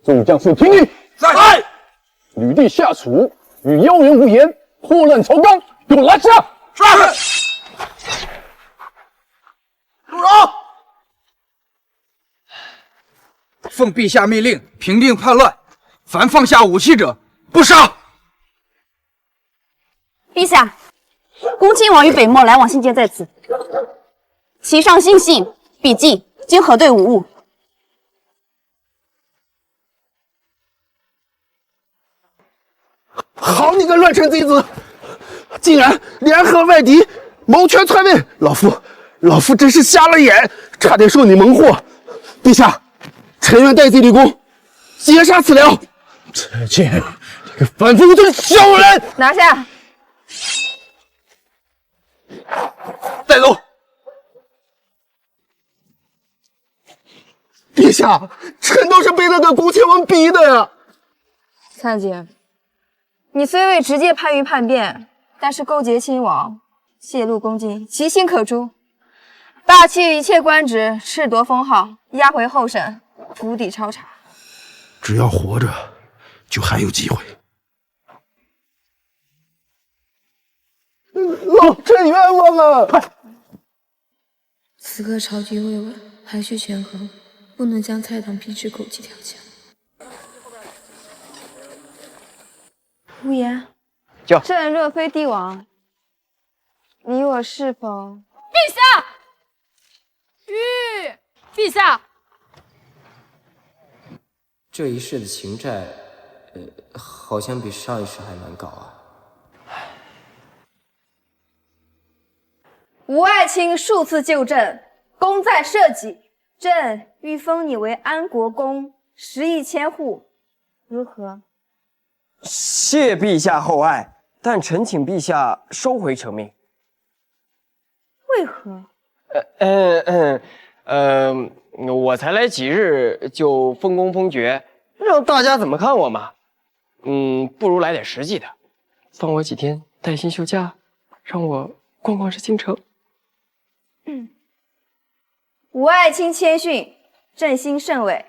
众将士听令，在！吕地下属与妖人无言，破烂朝纲，给我拿下！是。住手！奉陛下密令，平定叛乱，凡放下武器者，不杀。陛下，恭亲王与北漠来往信件在此，其上信信、笔记均核对无误。好你个乱臣贼子，竟然联合外敌，谋权篡位！老夫真是瞎了眼，差点受你蒙惑。陛下，臣愿代罪立功，截杀此僚。再见，这个反复无尊的小人！拿下！带走。陛下，臣都是被那个恭亲王逼的呀。蔡姐，你虽未直接参与叛变，但是勾结亲王、泄露公金，其心可诛。罢弃一切官职，褫夺封号，押回候审，府邸抄查。只要活着，就还有机会。老臣冤枉啊！此刻朝局未稳，还需权衡，不能将蔡党逼至狗急跳墙。无言，朕若非帝王，你我是否？陛下，陛下，这一世的情债，好像比上一世还难搞啊。吴爱卿数次救朕，功在社稷，朕欲封你为安国公，10亿千户，如何？谢陛下厚爱，但臣请陛下收回成命。为何？我才来几日就封功封爵，让大家怎么看我嘛？不如来点实际的，放我几天带薪休假，让我逛逛这京城。吴爱卿谦逊，朕心甚慰，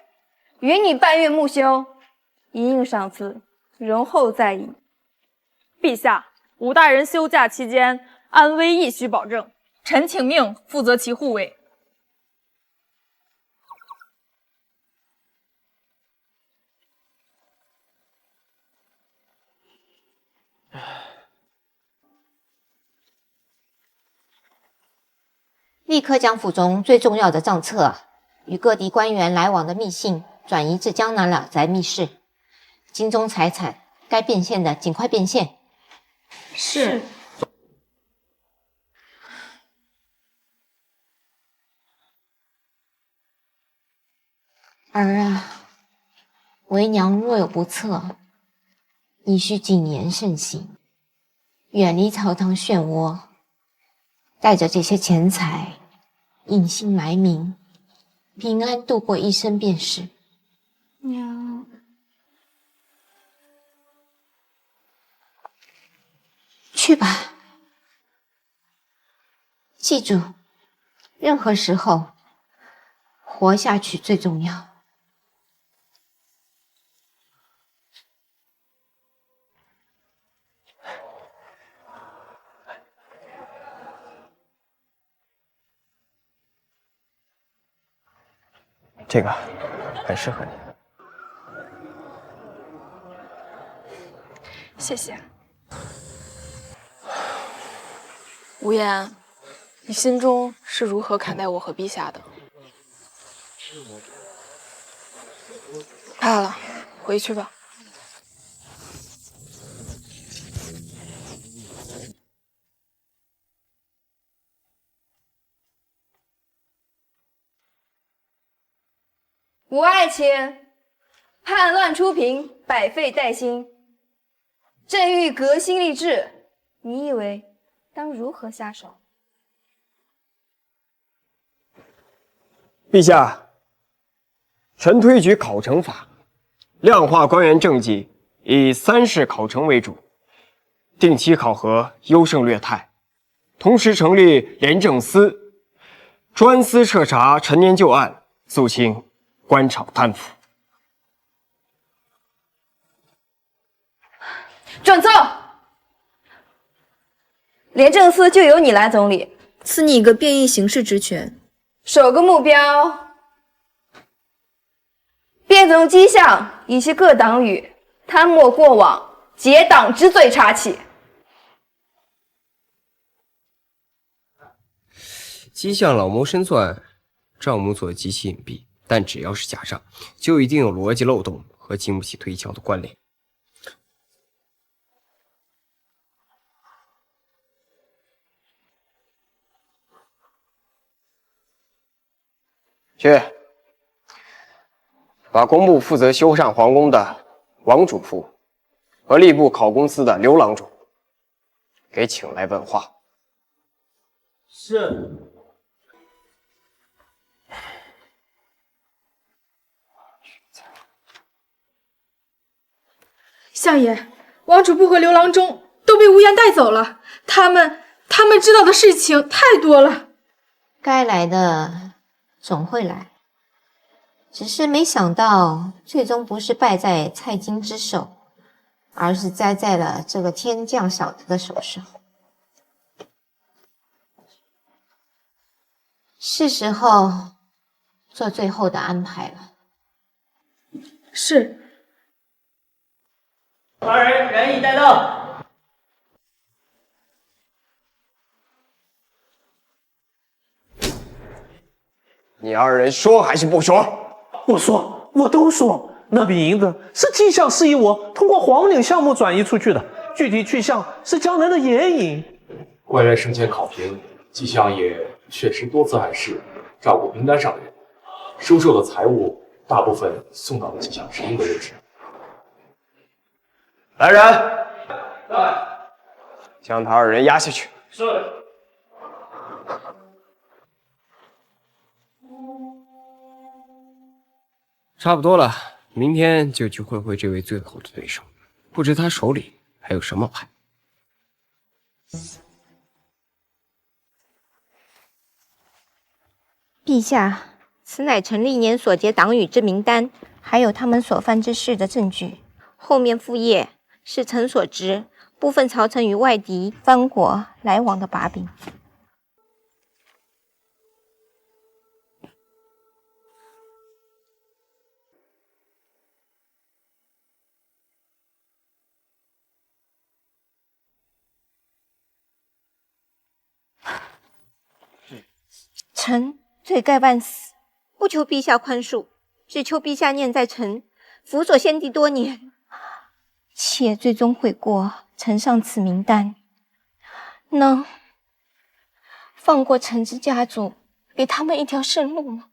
允你半月木休，一应赏赐，容后再议。陛下，吴大人休假期间安危亦需保证，臣请命负责其护卫。立刻将府中最重要的账册与各地官员来往的密信转移至江南老宅密室，京中财产该变现的尽快变现。是。儿啊，为娘若有不测，亦需谨言慎行，远离朝堂漩涡，带着这些钱财，隐姓埋名，平安度过一生便是。娘，去吧，记住，任何时候，活下去最重要。这个很适合你。谢谢。无言，你心中是如何看待我和陛下的？怕了，回去吧。吴爱卿，叛乱初平，百废待兴。朕欲革新立制，你以为当如何下手？陛下，臣推举考成法，量化官员政绩，以3试考成为主，定期考核优胜劣汰，同时成立廉政司，专司彻查陈年旧案，肃清官场贪腐。准奏，廉政司就由你来总理，赐你一个变异形式职权。首个目标，变总迹象，以其各党羽贪墨过往、结党之罪查起。姬相老谋深算，账目做得极其隐蔽，但只要是假账，就一定有逻辑漏洞和经不起推敲的关联。去，把工部负责修缮皇宫的王主簿和吏部考公司的刘郎主给请来问话。是。相爷，王主簿和刘郎中都被无言带走了，他们知道的事情太多了。该来的总会来，只是没想到最终不是败在蔡京之手，而是栽在了这个天降小子的手上。是时候做最后的安排了。是。二人人已带到。你二人说还是不说？我说，我都说。那笔银子是季相示意我通过黄岭项目转移出去的，具体去向是江南的盐引。官员生前考评，季相也确实多次暗示照顾名单上的人，收受的财物大部分送到了季相指定的位置。来人，来，将他二人押下去。是。差不多了，明天就去会会这位最后的对手，不知他手里还有什么牌。陛下，此乃臣历年所结党羽之名单，还有他们所犯之事的证据。后面副业是臣所知部分朝臣与外敌藩国来往的把柄。臣罪该万死，不求陛下宽恕，只求陛下念在臣辅佐先帝多年，且最终悔过，呈上此名单，能放过臣之家族，给他们一条生路吗？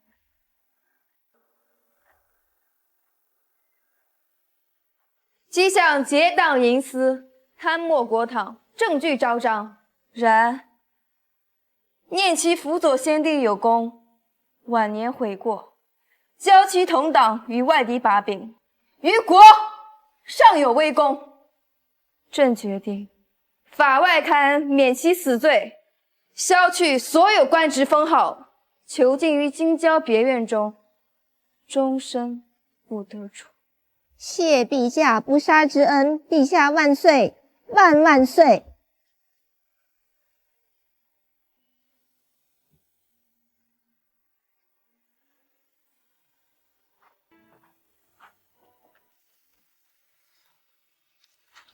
姬相结党营私，贪没国帑，证据昭彰。然念其辅佐先帝有功，晚年悔过，交其同党与外敌把柄，于国尚有威功。朕决定法外刊免其死罪，削去所有官职封号，囚禁于京郊别院中，终身不得出。谢陛下不杀之恩，陛下万岁，万万岁！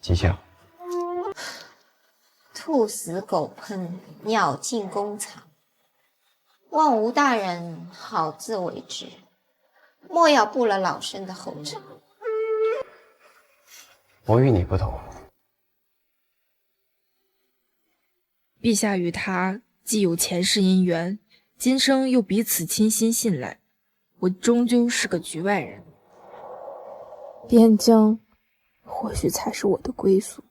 姬相，兔死狗烹，鸟尽弓藏。望吴大人好自为之，莫要步了老身的后尘。我与你不同。陛下与他既有前世姻缘，今生又彼此倾心信赖，我终究是个局外人。边疆或许才是我的归宿。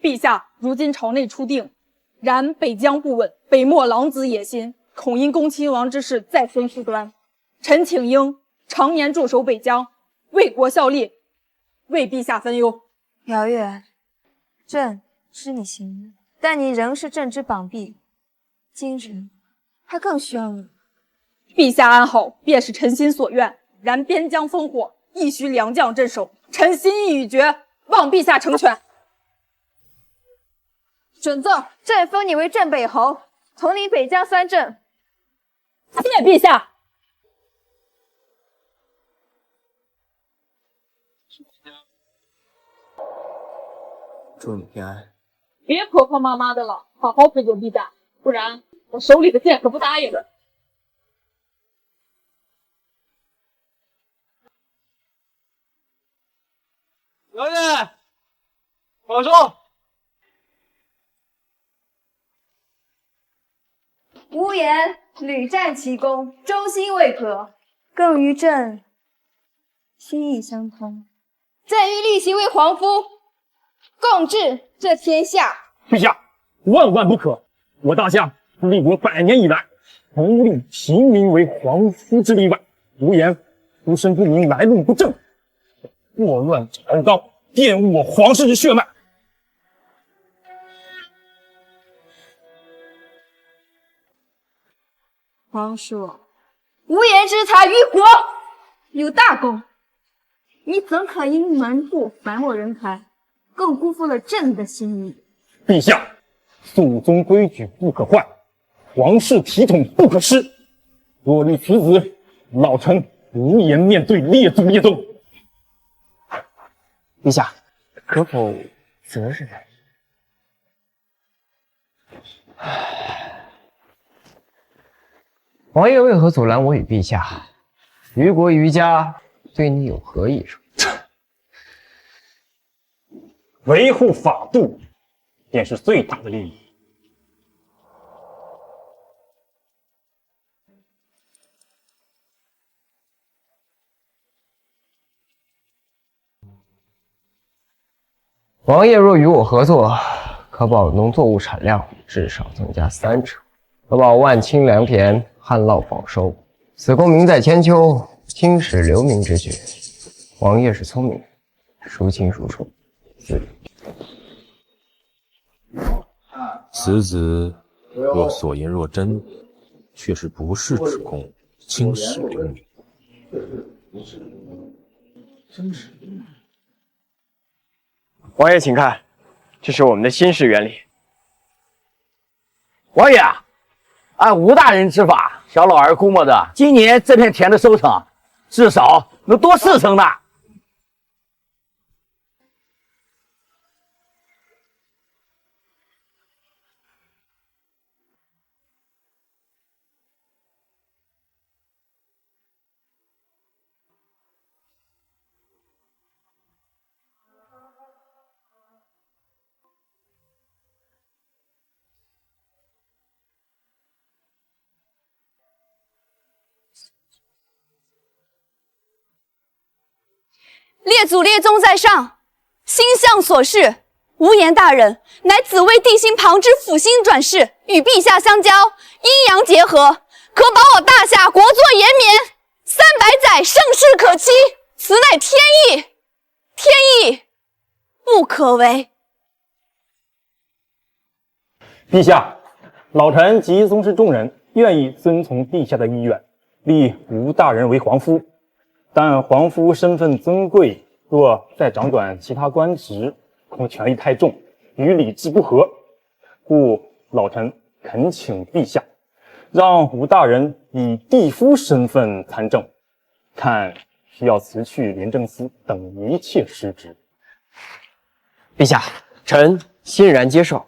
陛下如今朝内初定，然北疆不稳，北漠狼子野心，恐因恭亲王之事再生事端。臣请缨常年驻守北疆，为国效力，为陛下分忧。姚月，朕知你行义，但你仍是朕之绑臂，今日还更需要你。陛下安好，便是臣心所愿。然边疆烽火，亦需良将镇守，臣心意已决，望陛下成全。准奏，朕封你为镇北侯，统领北疆3镇。谢陛下。祝你平安。别婆婆妈妈的了，好好陪着陛下。不然我手里的剑可不答应。老爷，保重。无言屡战奇功，忠心为何？更与朕心意相通。朕欲立其为皇夫，共治这天下。陛下，万万不可！我大夏立国100年以来，从无令其名为皇夫之例外。无言出身不明，来路不正，祸乱朝纲，玷污我皇室之血脉。皇叔，无言之才于国有大功，你怎可因门户反我人才，更辜负了朕的心意？陛下，肃宗规矩不可坏，皇室体统不可失。若立此子，老臣无颜面对列祖列宗。陛下，可否责任？王爷为何阻拦我与陛下？于国于家，对你有何益处？维护法度，便是最大的利益。王爷若与我合作，可保农作物产量至少增加30%，可保万顷良田旱涝丰收。此功名在千秋，青史留名之举。王爷是聪明人，孰轻孰重，自理。此子若所言若真，却是不世之功，青史留名。王爷，请看，这是我们的新式原理。王爷，按吴大人之法，小老儿估摸着今年这片田的收成至少能多40%呢。列祖列宗在上，星象所示，无言大人乃紫微帝星旁之辅星转世，与陛下相交，阴阳结合，可保我大夏国祚延绵，300载盛世可期，此乃天意，天意不可违。陛下，老臣及宗室众人愿意遵从陛下的意愿，立吴大人为皇夫。但皇夫身份尊贵，若再掌管其他官职，恐权力太重，与礼制不合，故老臣恳请陛下，让吴大人以帝夫身份参政，看需要辞去廉政司等一切失职。陛下，臣欣然接受。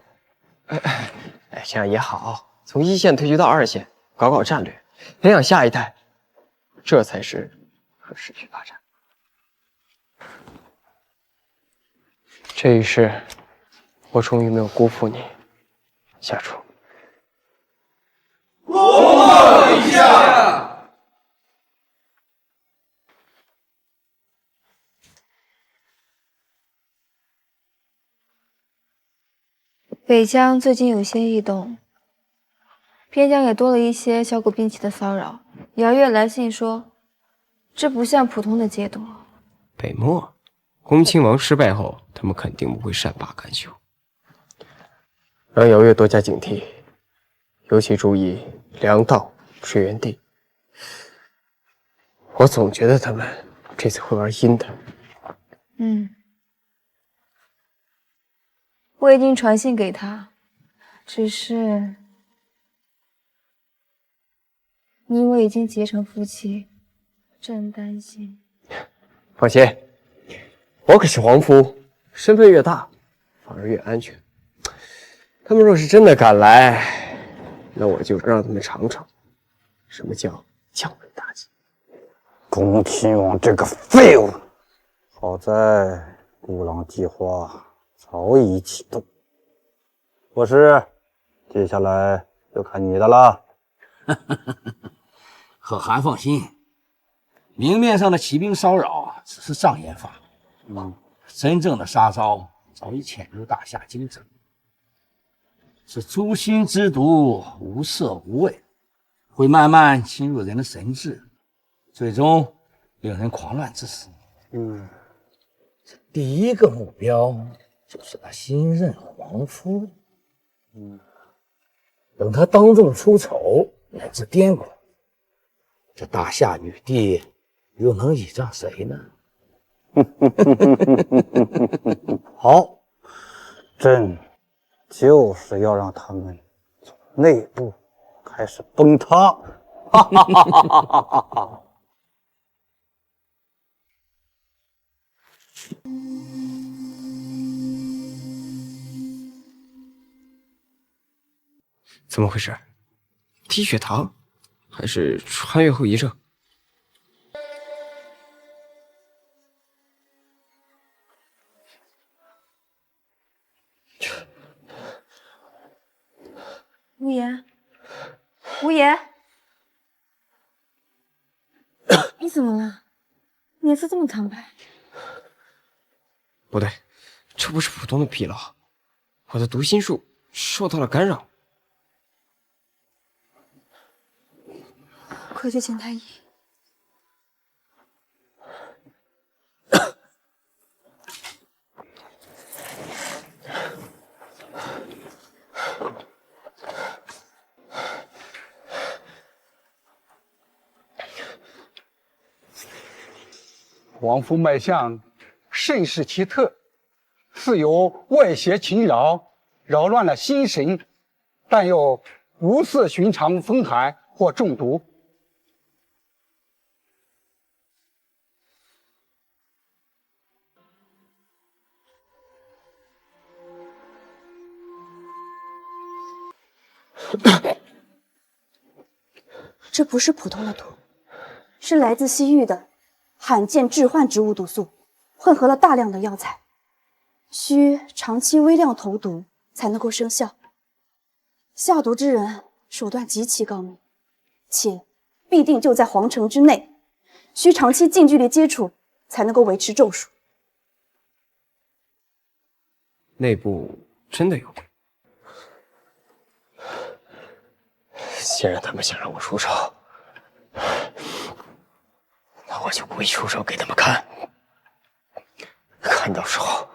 这样也好，从1线退居到2线，搞搞战略，培养下一代，这才是可持续发展。这一世，我终于没有辜负你，夏初。恭贺陛下！北疆最近有些异动，边疆也多了一些小狗兵器的骚扰。姚月来信说，这不像普通的劫夺。北漠，恭亲王失败后，他们肯定不会善罢甘休，让姚月多加警惕，尤其注意粮道、水源地。我总觉得他们这次会玩阴的。我已经传信给他，只是你我已经结成夫妻，朕担心。放心，我可是皇夫，身份越大，反而越安全。他们若是真的赶来，那我就让他们尝尝什么叫降本大吉。恭亲王这个废物！好在孤狼计划早已启动。国师，接下来就看你的了。可汗放心，明面上的起兵骚扰只是障眼法，真正的杀招早已潜入大夏京城。是诛心之毒，无色无味，会慢慢侵入人的神智，最终令人狂乱致死。第一个目标就是那新任皇夫。等他当众出丑，乃至颠覆，这大夏女帝又能倚仗谁呢？好，朕就是要让他们从内部开始崩塌。哈哈哈哈哈哈！怎么回事？低血糖，还是穿越后遗症？无言，无言，你怎么了？脸色这么苍白。不对，这不是普通的疲劳，我的读心术受到了干扰。快去请太医。皇夫脉象甚是奇特，似有外邪侵扰，扰乱了心神，但又无似寻常风寒或中毒。这不是普通的毒，是来自西域的罕见致幻植物毒素，混合了大量的药材，需长期微量投毒才能够生效。下毒之人手段极其高明，且必定就在皇城之内，需长期近距离接触才能够维持咒术。内部真的有鬼。既然他们想让我出手，那我就故意出手给他们看，看到时候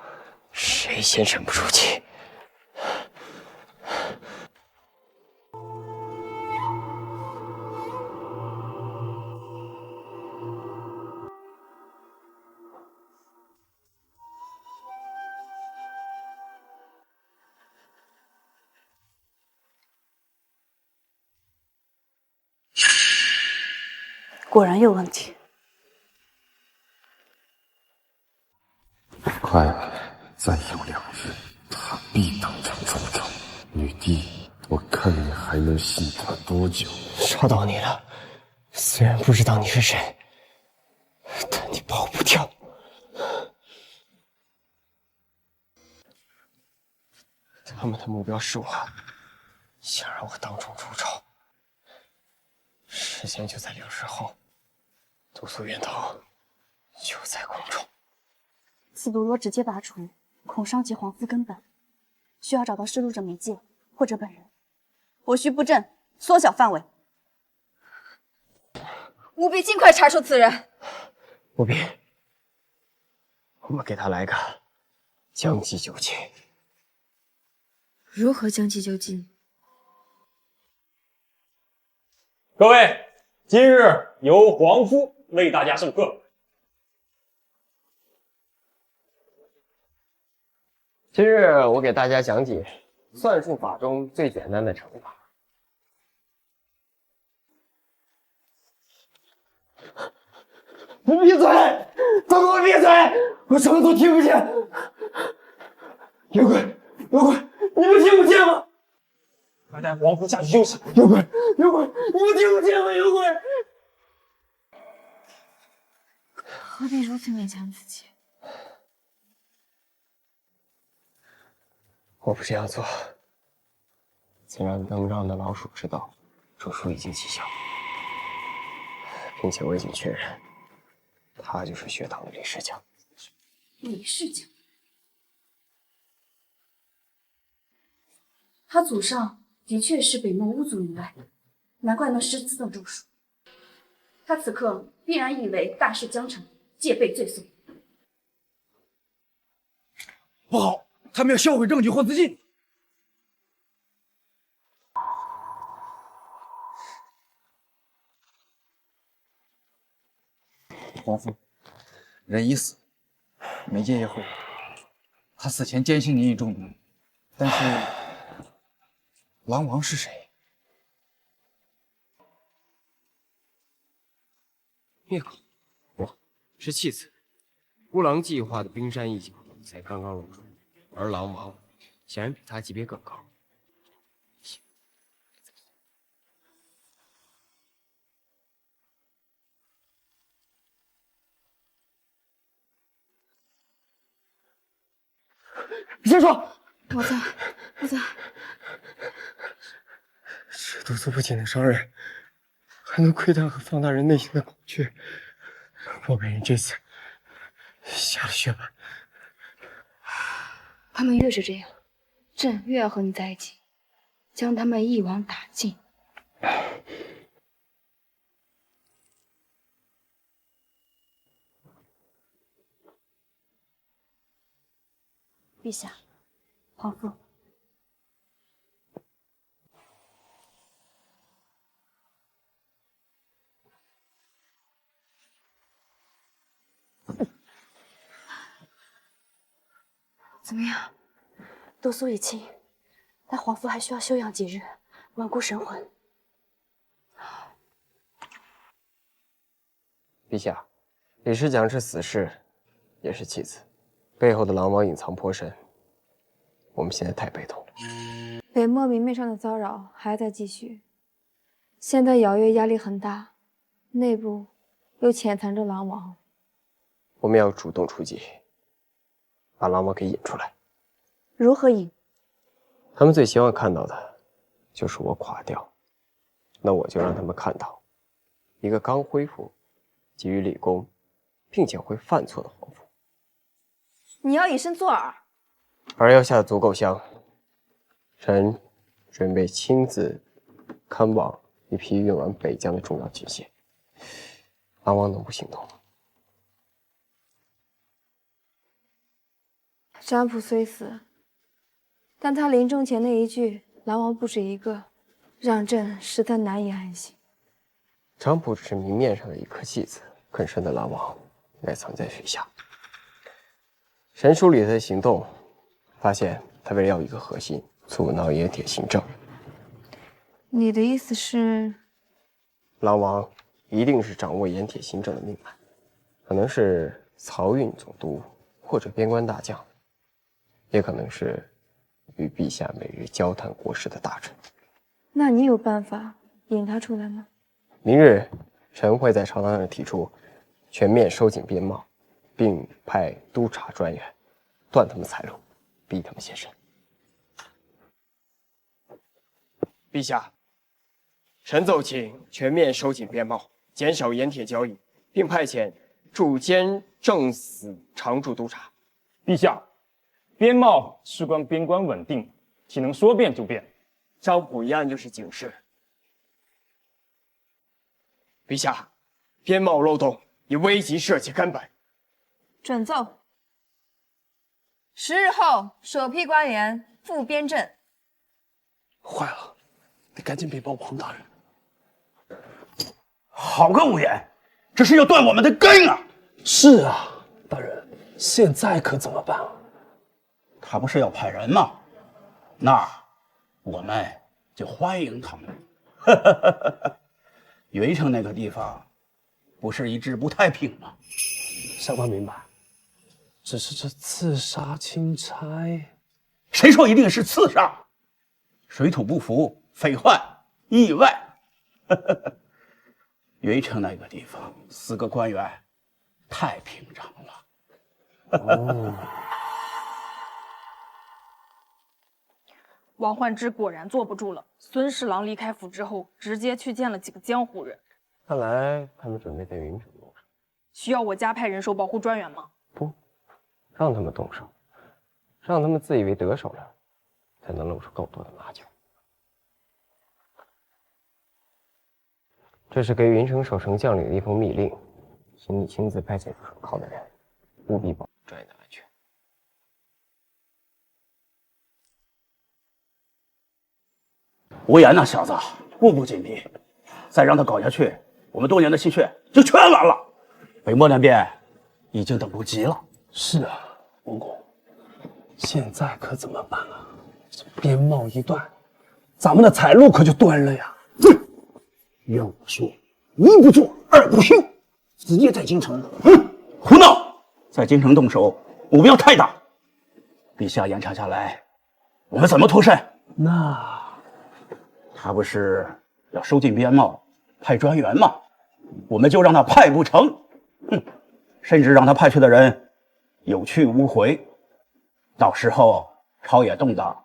谁先沉不住气。果然有问题。快，再有2日，他必当场重创。女帝，我看你还能信他多久？找到你了，虽然不知道你是谁，但你跑不掉。他们的目标是我，想让我当众出丑。时间就在2日后，毒素源头就在宫中。此毒若直接拔除，恐伤及皇夫根本，需要找到施毒者媒介或者本人。我需布阵，缩小范围，务必尽快查出此人。不必，我们给他来个将计就计。如何将计就计？各位，今日由皇夫为大家授课。今日我给大家讲解算术法中最简单的乘法。你闭嘴！都给我闭嘴！我什么都听不见。有鬼！有鬼！你们听不见吗？快带皇夫下去休息。有鬼！有鬼！我听不见了，有鬼！何必如此勉强自己？我不这样做，竟让登让的老鼠知道周叔已经起效，并且我已经确认，他就是血堂的李世强。李世强，他祖上的确是北漠巫族以外，难怪能识字的周叔。他此刻必然以为大事将成，戒备罪送。不好，他们要销毁证据或自尽。皇父，人已死，媒介也毁了。他死前坚信您已中毒，但是狼王是谁？灭口，不是弃子。孤狼计划的冰山一角才刚刚入住，而狼王显然比他级别更高。先说，我在。这毒素不仅能伤人，还能窥探和放大人内心的恐惧。我被人这次下了血本。他们越是这样，朕越要和你在一起，将他们一网打尽。陛下，皇父。怎么样？毒素已清，但皇父还需要休养几日，稳固神魂。陛下，李世强是死士，也是弃子，背后的狼王隐藏颇深。我们现在太被动了。北漠明面上的骚扰还在继续，现在姚月压力很大，内部又潜藏着狼王。我们要主动出击，把狼王给引出来。如何引？他们最希望看到的，就是我垮掉。那我就让他们看到，一个刚恢复、急于立功，并且会犯错的皇父。你要以身作饵。饵要下得足够香，臣准备亲自看望一批运往北疆的重要军械。狼王能不行动吗？占卜虽死，但他临终前那一句“狼王不止一个”，让朕实在难以安心。占卜只是明面上的一颗弃子，更深的狼王应该藏在水下。神梳理他的行动，发现他为了要一个核心，阻挠冶铁行政。你的意思是，狼王一定是掌握冶铁行政的命脉，可能是漕运总督或者边关大将，也可能是与陛下每日交谈国事的大臣。那你有办法引他出来吗？明日，臣会在朝堂上提出全面收紧边贸，并派督察专员断他们财路，逼他们现身。陛下，臣奏请全面收紧边贸，减少盐铁交易，并派遣驻监正司常驻督察。陛下，边贸事关边关稳定，岂能说变就变？占卜一案就是警示。陛下，边贸漏洞已危及社稷根本。准奏。10日后，首批官员赴边镇。坏了，得赶紧禀报王大人。好个无言，这是要断我们的根啊！是啊，大人，现在可怎么办啊？他不是要派人吗？那我们就欢迎他们。云城那个地方，不是一直不太平吗？上官明白，只是这刺杀钦差，谁说一定是刺杀？水土不服，匪患、意外。云城那个地方4个官员，太平常了。哦，王焕之果然坐不住了。孙侍郎离开府之后，直接去见了几个江湖人。看来他们准备在云城动手。需要我加派人手保护专员吗？不，让他们动手，让他们自以为得手了，才能露出更多的马脚。这是给云城守城将领的一封密令，请你亲自派遣可靠的人，务必保证专员的安全。无言那小子步步紧逼，再让他搞下去，我们多年的心血就全完了。北漠那边已经等不及了。是啊，公公，现在可怎么办啊？这边贸一断，咱们的财路可就断了呀。要我说，一不做二不休，直接在京城。胡闹！在京城动手，目标太大。陛下严查下来，我们怎么脱身？那他不是要收进边贸，派专员吗？我们就让他派不成，甚至让他派去的人有去无回。到时候朝野动荡，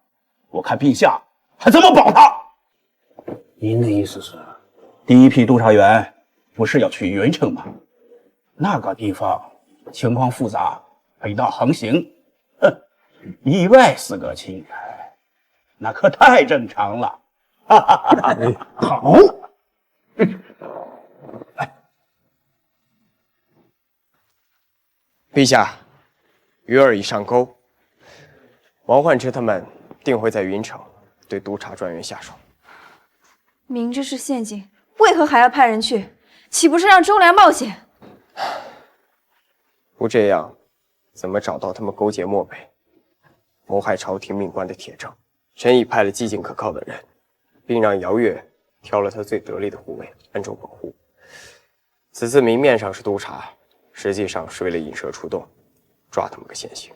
我看陛下还怎么保他？您的意思是？第一批督察员不是要去云城吗？那个地方情况复杂，匪盗横行，意外4个钦差，那可太正常了。好，陛下，鱼儿已上钩，王焕之他们定会在云城对督察专员下手。明知是陷阱，为何还要派人去？岂不是让忠良冒险？不这样，怎么找到他们勾结漠北、谋害朝廷命官的铁证？臣已派了机警可靠的人，并让姚月挑了他最得力的护卫暗中保护。此次明面上是督察，实际上是为了引蛇出洞，抓他们个现行。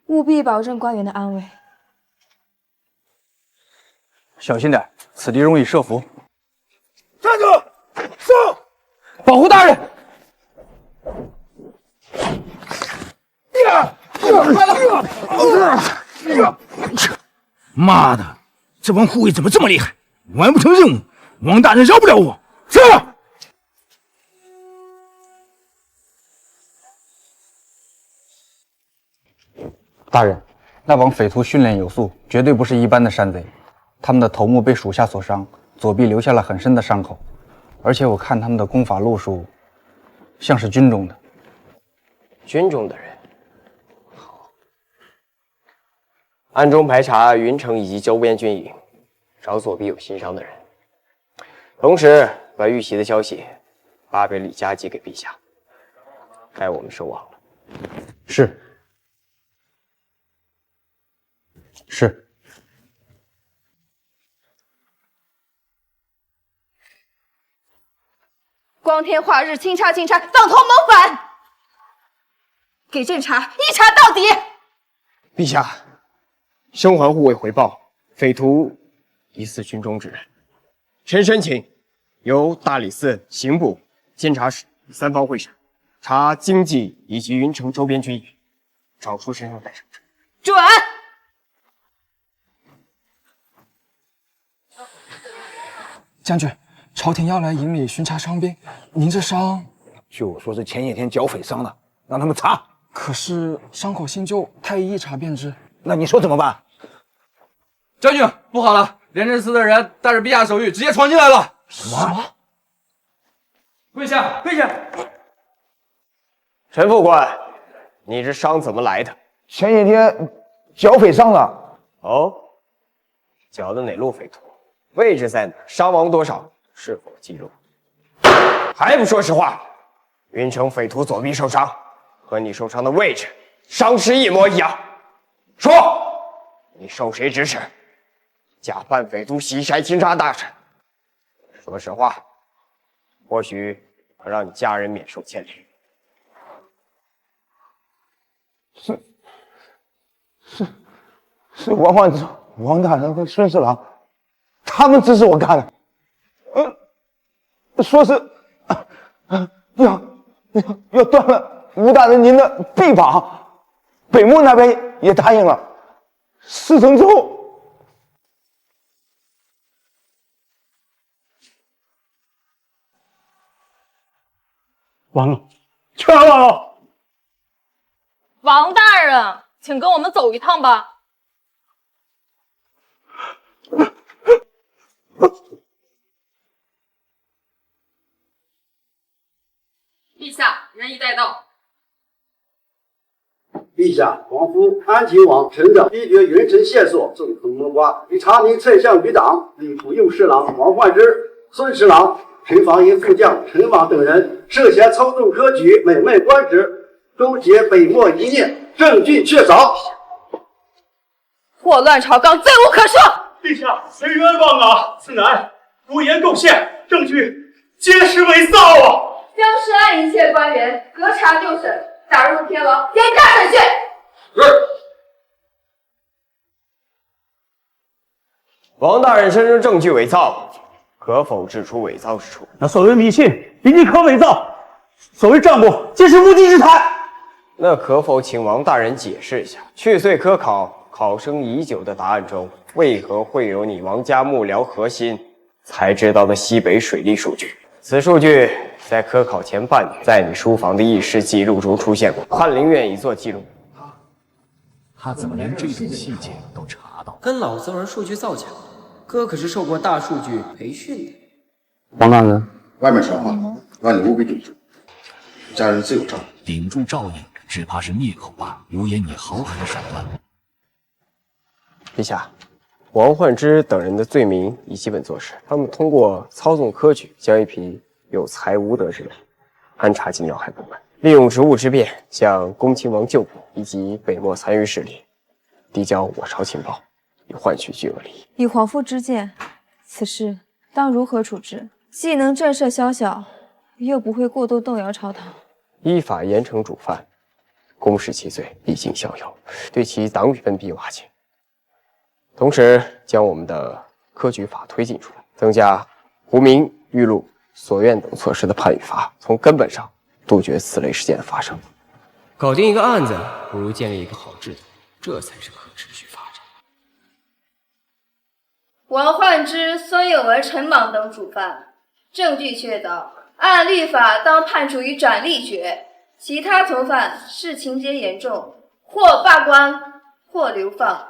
务必保证官员的安危。小心点，此地容易设伏。站住！送！保护大人！妈的，这帮护卫怎么这么厉害？完不成任务，王大人饶不了我！是。大人，那帮匪徒训练有素，绝对不是一般的山贼。他们的头目被属下所伤，左臂留下了很深的伤口，而且我看他们的功法路数，像是军中的。军中的人，好，暗中排查云城以及周边军营，找左臂有新伤的人，同时把遇袭的消息发给李家寄给陛下。该我们收网了。是。是。光天化日，钦差，党同谋反，给朕查，一查到底。陛下，生还护卫回报，匪徒疑似军中之人。臣申请由大理寺、刑部、监察使3方会审，查经济以及云城周边军营，找出身上带伤者。准。将军，朝廷要来营里巡查伤兵，您这伤……就说是前些天剿匪伤的，让他们查。可是伤口新旧，太医一查便知。那你说怎么办？将军，不好了！廉政司的人带着陛下手谕，直接闯进来了。什么？跪下，跪下！陈副官，你这伤怎么来的？前些天剿匪伤了。哦，剿的哪路匪徒？位置在哪？伤亡多少？是否记录？还不说实话！云城匪徒左臂受伤，和你受伤的位置、伤势一模一样。说，你受谁指使？假扮匪徒袭杀钦差大臣？说实话，或许可让你家人免受牵连。是王焕之。王大人和孙侍郎，他们指使我干的。说是要断了吴大人您的臂膀，北漠那边也答应了。事成之后，完了，全完了。王大人，请跟我们走一趟吧。陛下，人已带到。陛下，皇夫安亲王臣等逼决元臣线索，纵横谋瓜，以查明丞相余党，令辅右侍郎王焕之、孙侍郎、陈防营副将陈王等人涉嫌操纵科举、美媚官职，勾结北漠一念，证据确凿。祸乱朝纲，罪无可恕。陛下，谁冤枉啊？此乃无言构陷，证据皆是伪造啊！将涉案一切官员核查就审，打入天牢，严加审讯。王大人声称证据伪造，可否指出伪造之处？那所谓迷信一定可伪造，所谓占卜皆是无稽之谈。那可否请王大人解释一下，去岁科考生已久的答案中，为何会有你王家幕僚核心才知道的西北水利数据？此数据在科考前半年，在你书房的议事记录中出现过，翰林院已做记录。他怎么连这种细节都查到？跟老子玩数据造假，哥可是受过大数据培训的。王大人，外面传话，让你务必顶住，家人自有照应。顶住照应，只怕是灭口罢，无言你豪横的手段。陛下，王焕之等人的罪名已基本坐实，他们通过操纵科举，将一批有才无德之人安插进要害部门，利用职务之便，向恭亲王旧部以及北漠残余势力递交我朝情报，以换取巨额利益。以皇父之见，此事当如何处置？既能震慑宵小，又不会过度动摇朝堂。依法严惩主犯，公示其罪，以儆效尤，对其党羽分必瓦解。同时，将我们的科举法推进出来，增加胡明、玉露、所愿等措施的判与罚，从根本上杜绝此类事件的发生。搞定一个案子，不如建立一个好制度，这才是可持续发展。王焕之、孙有文、陈莽等主犯，证据确凿，按律法当判处于斩立决。其他从犯视情节严重，或罢官，或流放。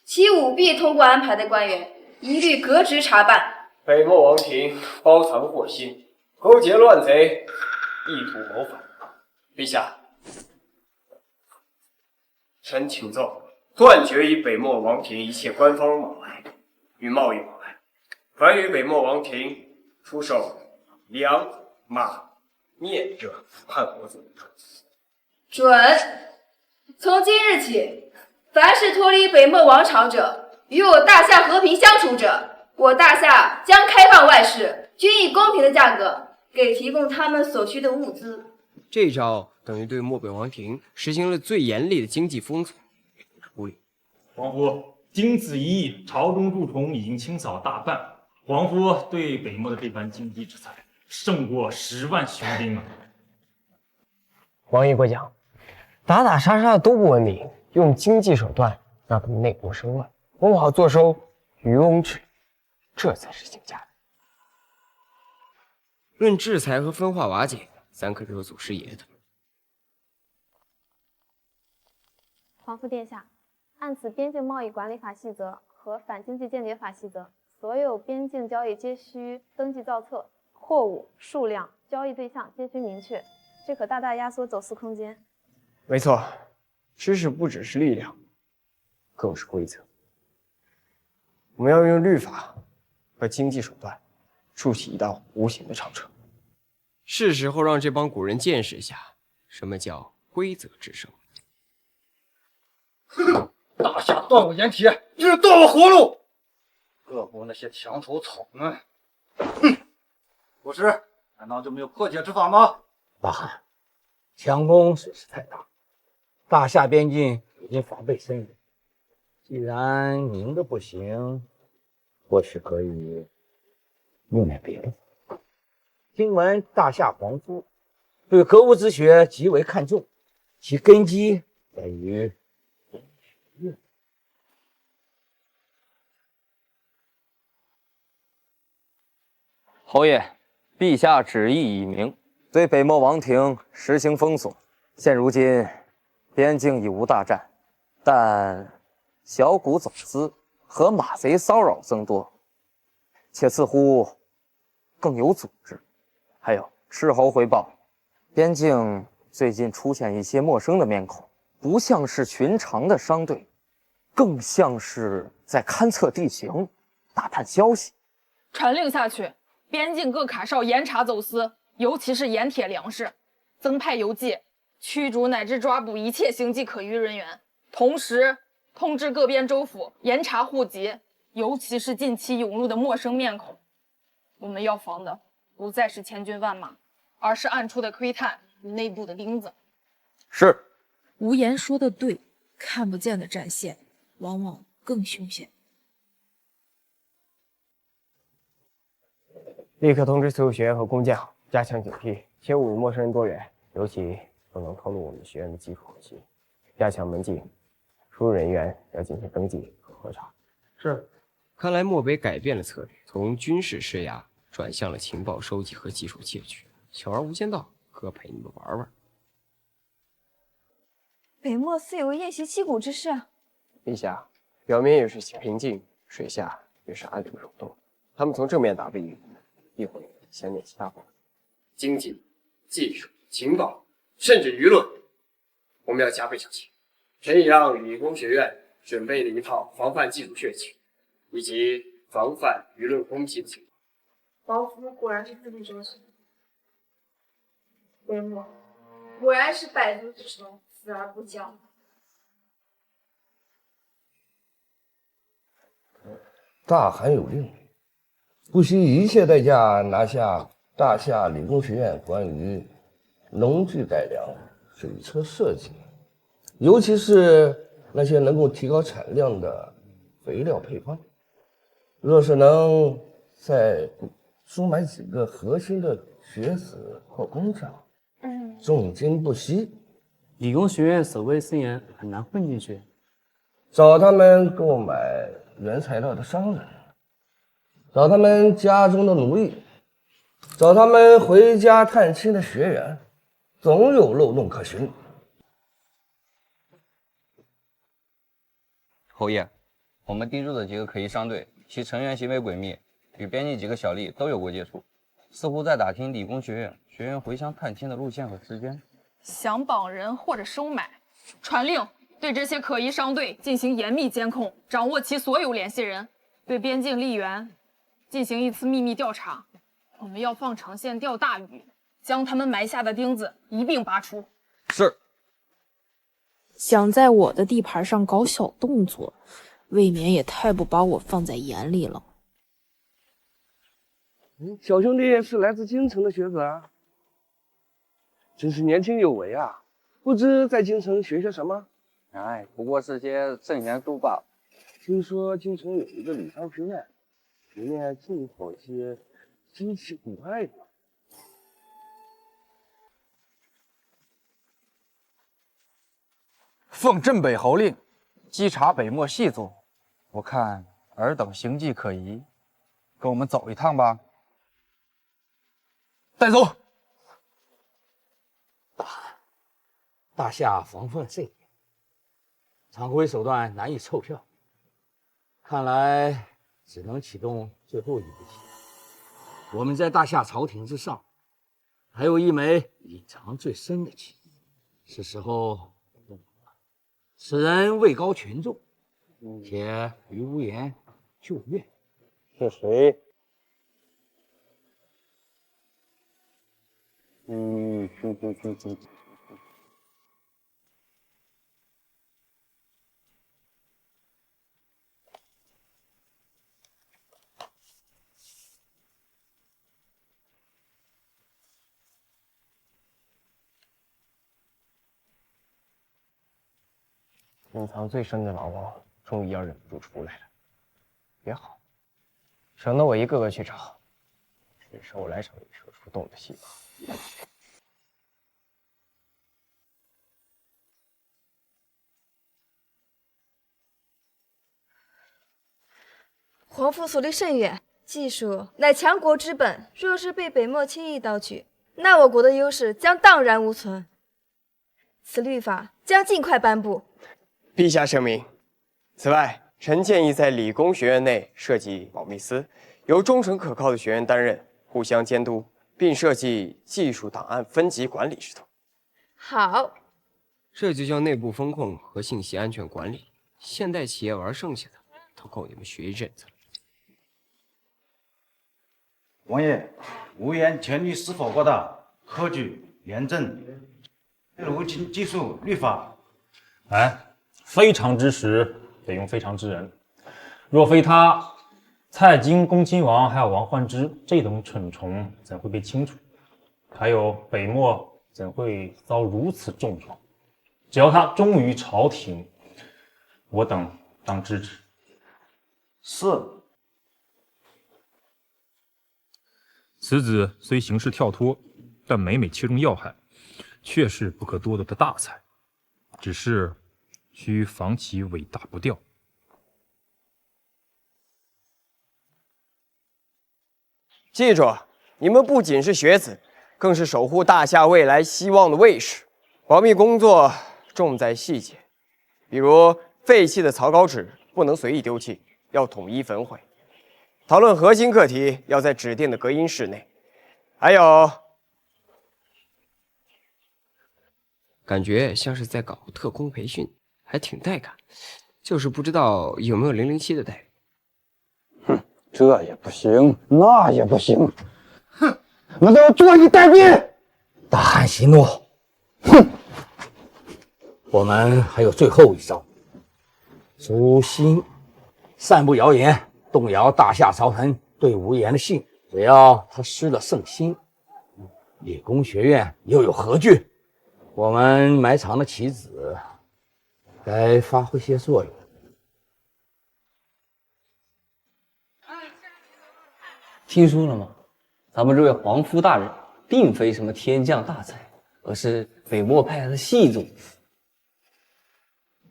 其舞弊通过安排的官员，一律革职查办。北漠王庭包藏祸心，勾结乱贼，意图谋反。陛下，臣请奏，断绝与北漠王庭一切官方往来与贸易往来。凡与北漠王庭出售粮、马、面者，判活罪。准。从今日起，凡是脱离北漠王朝者，与我大夏和平相处者，我大夏将开放外事，均以公平的价格给提供他们所需的物资。这招等于对漠北王庭实行了最严厉的经济封锁。处理。皇夫，经此一役，朝中蛀虫已经清扫大半。皇夫对北漠的这番经济制裁，胜过10万雄兵啊！王爷过奖，打打杀杀的都不文明，用经济手段让他们内部生乱，我好坐收渔翁之利，这才是经价。论制裁和分化瓦解，咱可是有祖师爷的。皇父殿下，按此边境贸易管理法细则和反经济间谍法细则，所有边境交易皆需登记造册，货物数量、交易对象皆需明确，这可大大压缩走私空间。没错，知识不只是力量，更是规则。我们要用律法和经济手段筑起一道无形的长城，是时候让这帮古人见识一下什么叫规则制胜。哼！大夏断我盐铁，就是断我活路。各国那些墙头草们，哼！国师，难道就没有破解之法吗？大汗，强攻水势太大，大夏边境已经防备森严，既然您的不行，或许可以用点别的。听闻大夏皇夫对格物之学极为看重，其根基在于学院。侯爷，陛下旨意已明，对北漠王庭实行封锁。现如今，边境已无大战，但小股走私和马贼骚扰增多，且似乎更有组织。还有，斥候回报，边境最近出现一些陌生的面孔，不像是寻常的商队，更像是在勘测地形、打探消息。传令下去，边境各卡哨严查走私，尤其是盐铁粮食，增派邮寄，驱逐乃至抓捕一切形迹可疑人员。同时，通知各边州府严查户籍，尤其是近期涌入的陌生面孔。我们要防的不再是千军万马，而是暗处的窥探与内部的钉子。是。无言说的对，看不见的战线往往更凶险。立刻通知所有学员和工匠加强警惕，切勿与陌生人多远，尤其不能透露我们学院的基础信息。加强门禁，输入人员要进行登记和核查。是。看来漠北改变了策略，从军事施压转向了情报收集和技术窃取。小儿无间道，哥陪你们玩玩。北漠似有宴席击鼓之势。陛下，表面也是平静，水下也是暗中涌动。他们从正面打不赢，一会先练其他方面，经济、技术、情报，甚至舆论，我们要加倍小心。陈以让理工学院准备了一套防范技术血情，以及防范舆论攻击的情报。王夫果然是自力中心，北漠果然是百足之虫，死而不僵。大汗有令，不惜一切代价拿下大夏理工学院关于农具改良、水车设计，尤其是那些能够提高产量的肥料配方。若是能再收买几个核心的学子或工匠，重金不息。理工学院守卫森严，很难混进去。找他们购买原材料的商人，找他们家中的奴役，找他们回家探亲的学员，总有漏洞可循。侯爷，我们盯住的几个可疑商队，其成员行为诡秘，与边境几个小吏都有过接触，似乎在打听理工学院学员回乡探亲的路线和时间。想绑人或者收买，传令对这些可疑商队进行严密监控，掌握其所有联系人，对边境吏员进行一次秘密调查。我们要放长线钓大鱼，将他们埋下的钉子一并拔出。是。想在我的地盘上搞小动作，未免也太不把我放在眼里了。小兄弟是来自京城的学子啊，真是年轻有为啊！不知在京城学些什么？哎，不过是些正言书罢了。听说京城有一个理商学院，里面进口一些机器古怪的。奉镇北侯令，稽查北漠细作。我看尔等行迹可疑，跟我们走一趟吧。带走。大夏防范甚严，常规手段难以凑票，看来只能启动最后一步棋。我们在大夏朝廷之上，还有一枚隐藏最深的棋，是时候动了。此人位高权重，且于无言旧怨。是谁？隐藏最深的老王终于要忍不住出来了，也好，省得我一个个去找，只手来手里射出洞的细胞。皇父所立甚远，技术乃强国之本。若是被北漠轻易盗取，那我国的优势将荡然无存。此律法将尽快颁布。陛下圣明。此外，臣建议在理工学院内设计保密司，由忠诚可靠的学员担任，互相监督，并设计技术档案分级管理制度。好，这就叫内部风控和信息安全管理。现代企业玩剩下的，都够你们学一阵子了。王爷，无言前律是否过大？科举、廉政、路径、技术、律法。哎，非常之时得用非常之人。若非他，蔡京、恭亲王还有王焕之这等蠢虫怎会被清除？还有北漠怎会遭如此重创？只要他忠于朝廷，我等当支持。是。此子虽行事跳脱，但每每切中要害，确是不可多得的大才。只是需防其尾大不掉。记住，你们不仅是学子，更是守护大夏未来希望的卫士。保密工作重在细节，比如废弃的草稿纸不能随意丢弃，要统一焚毁。讨论核心课题要在指定的隔音室内。还有，感觉像是在搞特工培训，还挺带感，就是不知道有没有007的待遇。哼，这也不行，那也不行，哼，难道要坐以待毙？大汉息怒，哼，我们还有最后一招，诛心，散布谣言，动摇大夏朝臣对无言的信。只要他失了圣心，理工学院又有何惧？我们埋藏的棋子该发挥些作用。听说了吗？咱们这位皇夫大人并非什么天降大才，而是北漠派来的系种。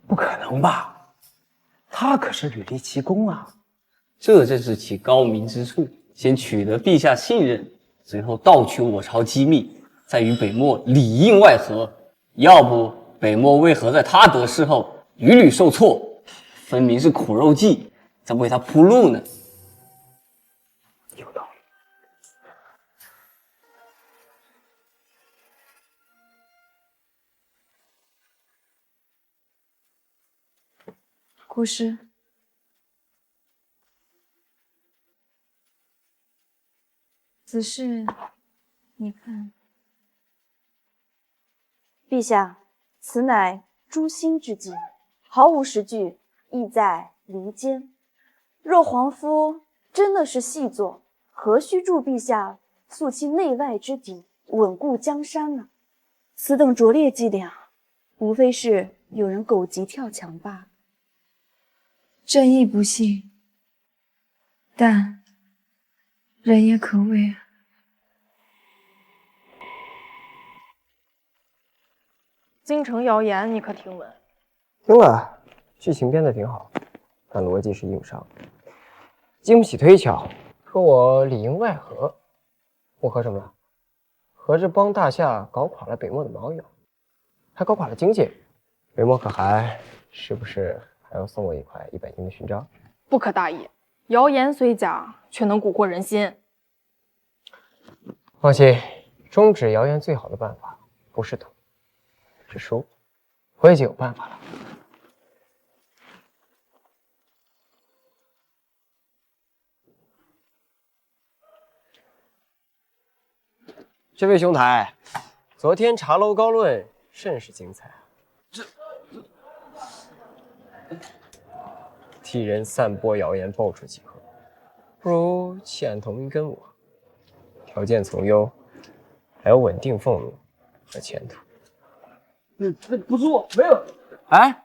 不可能吧？他可是屡立奇功啊！这正是其高明之处。先取得陛下信任，随后盗取我朝机密，再与北漠里应外合。要不北漠为何在他得势后屡屡受挫？分明是苦肉计，在为他铺路呢。有道理。国师。此事，你看。陛下，此乃诛心之计，毫无实据，意在离间。若皇夫真的是细作，何须助陛下肃清内外之敌，稳固江山呢？此等拙劣伎俩，无非是有人狗急跳墙罢了。朕亦不信，但人也可畏啊。京城谣言你可听闻？听了，剧情编得挺好，但逻辑是硬伤，经不起推敲。说我里应外合，我合什么了？合着帮大夏搞垮了北漠的盟友，还搞垮了经济。北漠可汗是不是还要送我一块100斤的勋章？不可大意，谣言虽假，却能蛊惑人心。放心，终止谣言最好的办法不是赌，是输。我已经有办法了。这位兄台，昨天茶楼高论甚是精彩啊！替人散播谣言报酬几何？不如弃暗投明跟我，条件从优，还有稳定俸禄和前途。不是我，没有。哎，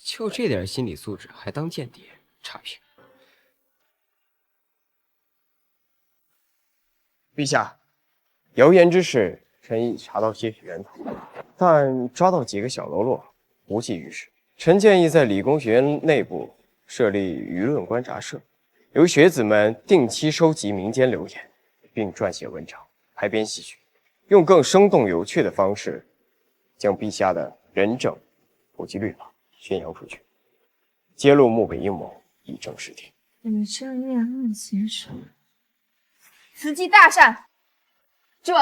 就这点心理素质还当间谍，差评。陛下，谣言之事，臣已查到些许源头，但抓到几个小喽啰，无济于事。臣建议在理工学院内部设立舆论观察社，由学子们定期收集民间流言，并撰写文章，排编戏剧，用更生动有趣的方式，将陛下的仁政、普及律法宣扬出去，揭露幕北阴谋，以正视听。与这恋案携手，此计大善，准。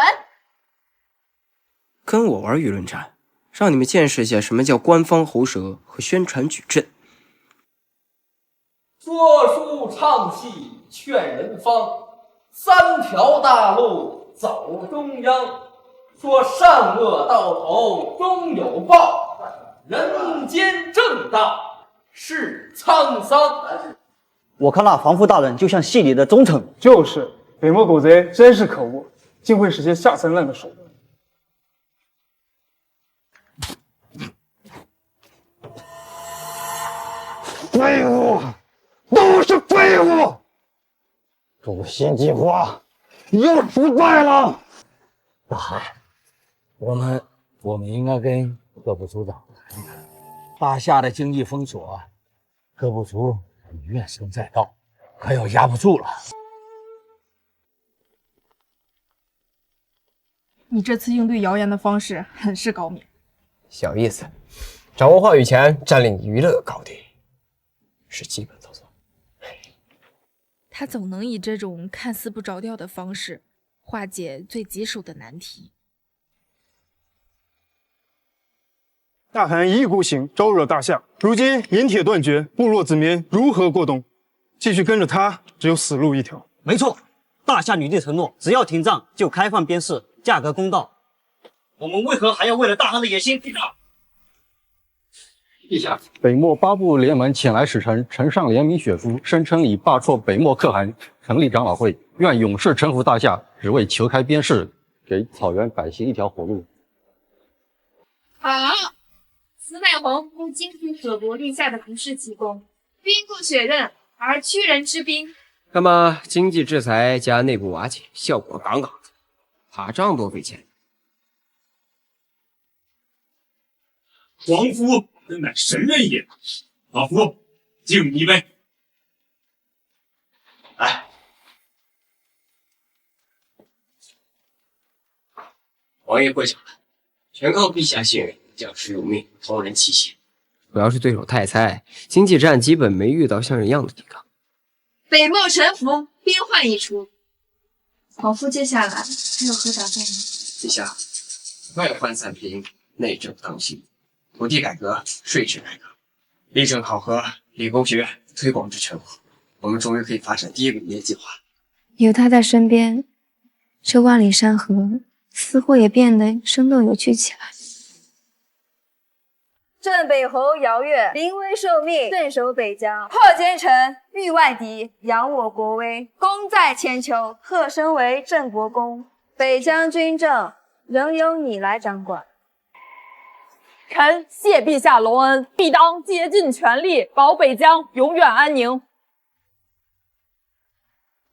跟我玩舆论战，让你们见识一下什么叫官方喉舌和宣传矩阵。说书唱戏劝人方，3条大路走中央。说善恶到头终有报，人间正道是沧桑。我看那防父大人就像戏里的忠臣。就是北漠狗贼真是可恶，竟会使些下三滥的手段。废物，都是废物！主心计划又失败了。大海，我们应该跟各部族长谈一谈。大夏的经济封锁，各部族怨声载道，快要压不住了。你这次应对谣言的方式很是高明。小意思，掌握话语权，占领娱乐高地，是基本操作。他总能以这种看似不着调的方式化解最棘手的难题。大汗一意孤行，招惹大夏，如今盐铁断绝，部落子民如何过冬？继续跟着他，只有死路一条。没错，大夏女帝承诺，只要停战就开放边市，价格公道。我们为何还要为了大汗的野心抵挡？陛下，北漠8部联盟遣来使臣呈上联名血书，声称已罢黜北漠可汗，成立长老会，愿勇士臣服大夏，只为求开边市，给草原百姓一条活路。好，此乃皇夫精心所国立下的不世奇功，兵不血刃而屈人之兵。那么经济制裁加内部瓦解，效果杠杠的，打仗多费钱。皇夫真乃神人也，老夫敬你一杯。来，王爷过奖了，全靠陛下信任，将士如命，同人齐心。主要是对手太菜，经济战基本没遇到像人样的抵抗。北漠臣服，兵换已除。皇夫接下来还有何打算呢？陛下，外患散平，内政当心。土地改革、税制改革，力争考核理工学院推广至全国。我们终于可以发展第一个农业计划了。有他在身边，这万里山河似乎也变得生动有趣起来。镇北侯姚越临危受命，镇守北疆，破奸臣，御外敌，扬我国威，功在千秋，贺升为镇国公。北疆军政仍由你来掌管。臣谢陛下隆恩，必当竭尽全力保北疆永远安宁。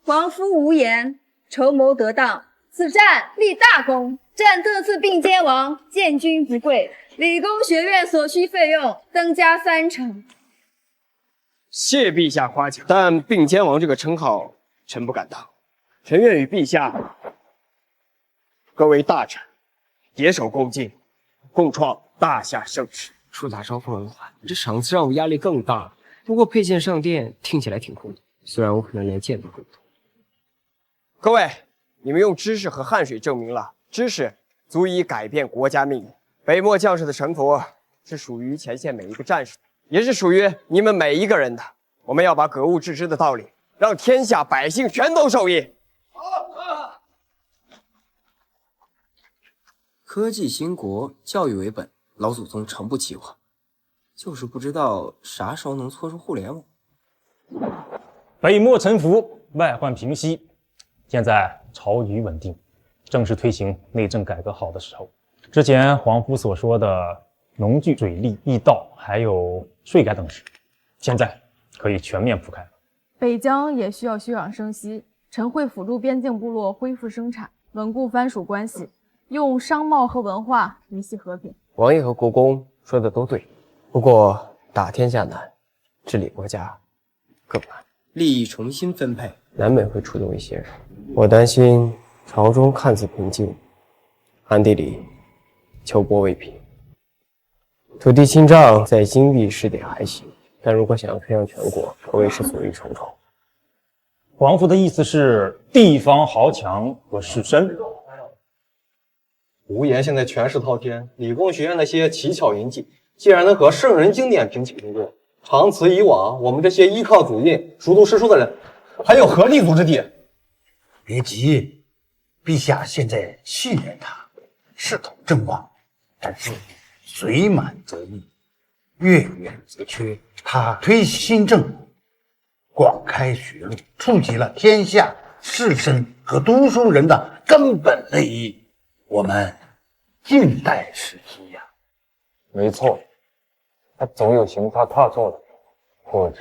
皇夫无言，筹谋得当，此战立大功。朕特赐并肩王，建军不贵，理工学院所需费用增加30%。谢陛下夸奖，但并肩王这个称号，臣不敢当。臣愿与陛下各为大臣，携手共进，共创大夏盛世。树大招风文化，这场次让我压力更大。不过佩剑上殿听起来挺酷的，虽然我可能连剑都会不动。各位，你们用知识和汗水证明了知识足以改变国家命运。北漠将士的臣服是属于前线每一个战士的，也是属于你们每一个人的。我们要把格物致知的道理，让天下百姓全都受益。科技兴国，教育为本，老祖宗诚不欺我，就是不知道啥时候能搓出互联网。北漠臣服，外患平息，现在朝局稳定，正是推行内政改革好的时候。之前皇夫所说的农具、水利、驿道，还有税改等事，现在可以全面铺开了。北疆也需要休养生息，臣会辅助边境部落恢复生产，稳固藩属关系，用商贸和文化维系和平。王爷和国公说的都对，不过打天下难，治理国家更难。利益重新分配，难免会触动一些人。我担心朝中看似平静，暗地里秋波未平。土地清账在经济是点还行，但如果想要推向全国，可谓是阻力重重。皇父的意思是地方豪强和士绅。无言现在权势滔天，理工学院那些奇巧淫技，既然能和圣人经典平起平坐，长此以往，我们这些依靠祖印、熟读诗书的人，还有何立足之地？别急，陛下现在信任他，势头正旺，但是水满则溢，月圆则缺。他推新政，广开学路，触及了天下士绅和读书人的根本利益，我们静待时机呀。没错，他总有行差踏错的，或者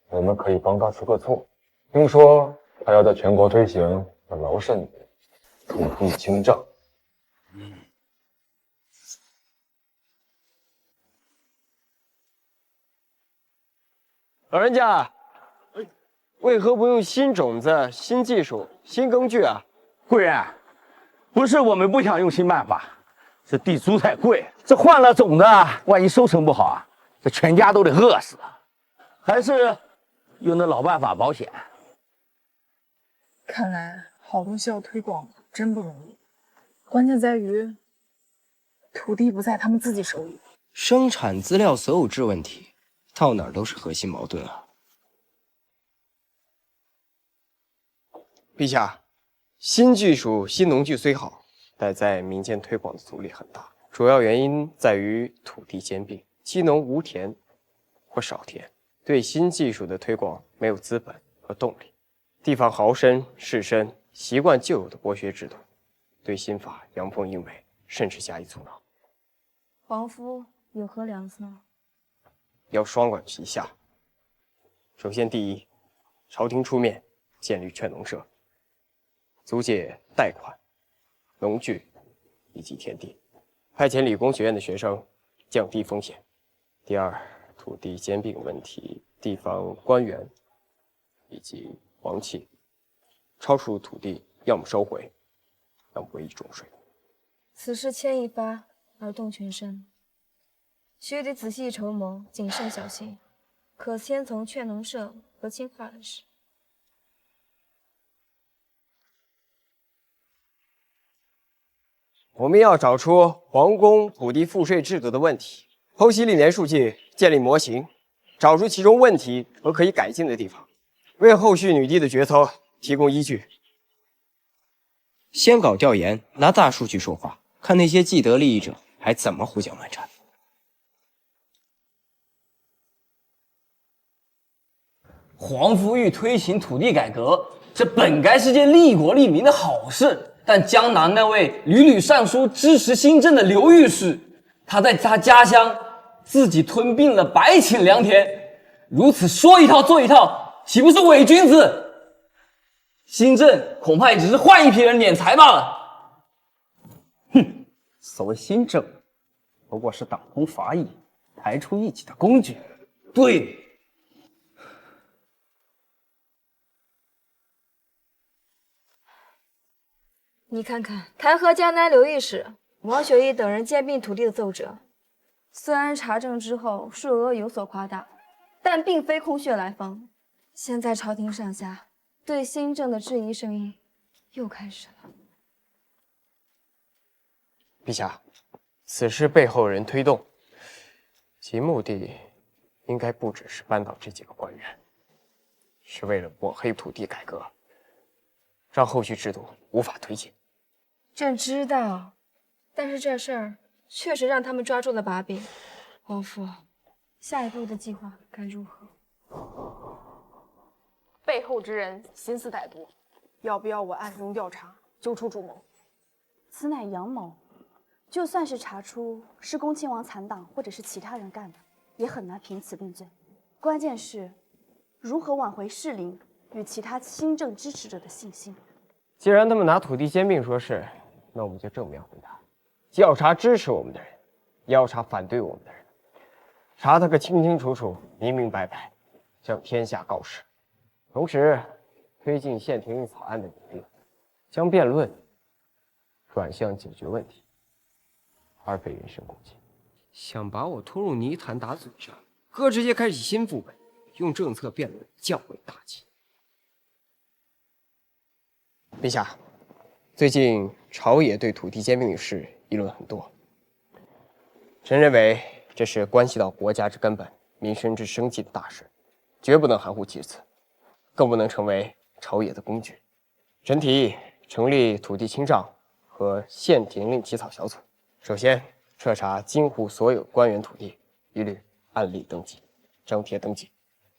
我们可以帮他出个错。听说他要在全国推行劳甚土地清账。老人家，为何不用新种子、新技术、新工具啊？贵人，不是我们不想用新办法，这地蔬菜贵，这换了种子，万一收成不好啊，这全家都得饿死。还是用那老办法保险。看来好东西要推广真不容易，关键在于土地不在他们自己手里。生产资料所有制问题，到哪儿都是核心矛盾啊！陛下，新技术、新农具虽好，但在民间推广的阻力很大，主要原因在于土地兼并，积农无田或少田，对新技术的推广没有资本和动力。地方豪绅、士绅习惯旧有的剥削制度，对新法阳奉阴违，甚至加以阻挠。皇夫有何良策？要双管齐下。首先，第一，朝廷出面建立劝农社，租借贷款、农具以及田地，派遣理工学院的学生，降低风险。第二，土地兼并问题，地方官员以及王气超出土地，要么收回，要么委以重税。此事牵一发而动全身，须得仔细筹谋，谨慎小心。可先从劝农社和清化的事。我们要找出皇宫土地赋税制度的问题，剖析历年数据，建立模型，找出其中问题和可以改进的地方，为后续女帝的决策提供依据。先搞调研，拿大数据说话，看那些既得利益者还怎么胡搅蛮缠。皇夫欲推行土地改革，这本该是件利国利民的好事。但江南那位屡屡上书支持新政的刘御史，他在他家乡自己吞并了100顷良田，如此说一套做一套，岂不是伪君子？新政恐怕也只是换一批人敛财罢了。哼，所谓新政，不过是党同伐异、抬出异己的工具。对。你看看，弹劾江南刘御史、王雪义等人兼并土地的奏折，虽然查证之后数额有所夸大，但并非空穴来风。现在朝廷上下对新政的质疑声音又开始了。陛下，此事背后有人推动，其目的应该不只是扳倒这几个官员，是为了抹黑土地改革，让后续制度无法推进。朕知道，但是这事儿确实让他们抓住了把柄。皇父，下一步的计划该如何？背后之人心思歹毒，要不要我暗中调查，揪出主谋？此乃阳谋，就算是查出是恭亲王残党或者是其他人干的，也很难凭此定罪。关键是如何挽回士林与其他新政支持者的信心。既然他们拿土地兼并说事，那我们就正面回答，既要查支持我们的人，也要查反对我们的人，查他个清清楚楚、明明白白，向天下告示。同时，推进县廷令草案的拟定，将辩论转向解决问题，而非人身攻击。想把我拖入泥潭打嘴仗，哥直接开启新副本，用政策辩论降维打击。陛下，最近朝野对土地兼并的事议论很多，臣认为这是关系到国家之根本、民生之生计的大事，绝不能含糊其辞，更不能成为朝野的工具。臣提议成立土地清账和县廷令起草小组，首先彻查京沪所有官员土地，一律按例登记、张贴登记，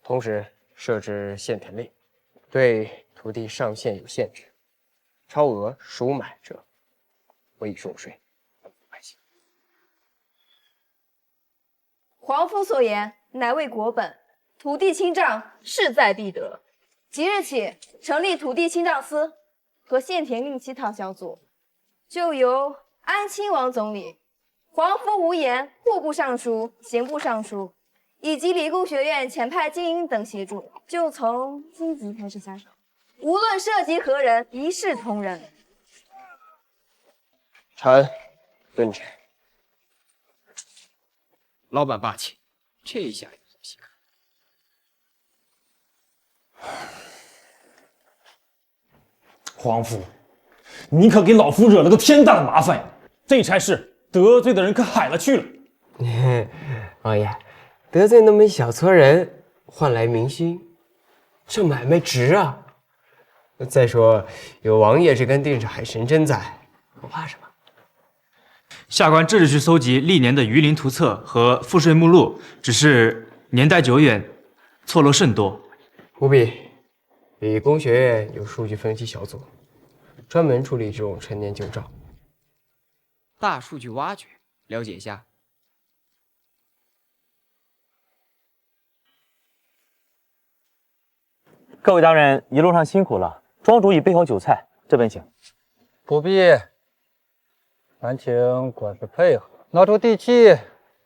同时设置县田令，对土地上限有限制，超额赎买者委以重税。皇夫所言乃为国本，土地清账势在必得。即日起成立土地清账司和县田令起草小组，就由安亲王总理、皇夫无言户部尚书、刑部尚书以及理工学院前派精英等协助，就从经籍开始下手，无论涉及何人，一视同仁。臣遵旨。老板霸气，这一下有东西看。皇夫，你可给老夫惹了个天大的麻烦呀！这差事得罪的人可海了去了。王爷，得罪那么一小撮人，换来民心，这买卖值啊！再说有王爷这根定海神针在，我怕什么？下官这就去搜集历年的榆林图册和赋税目录，只是年代久远，错漏甚多。不必，理工学院有数据分析小组，专门处理这种陈年旧账。大数据挖掘，了解一下。各位大人一路上辛苦了，庄主已备好酒菜，这边请。不必，烦请管事配合，拿出地契，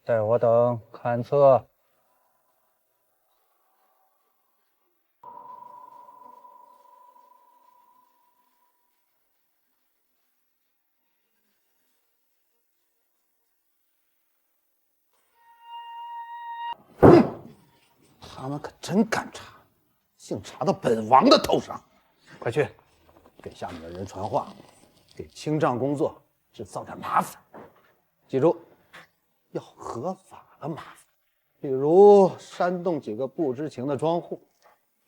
待我等勘测。他们可真敢查，竟查到本王的头上！快去，给下面的人传话，给清账工作制造点麻烦。记住，要合法的麻烦，比如煽动几个不知情的庄户，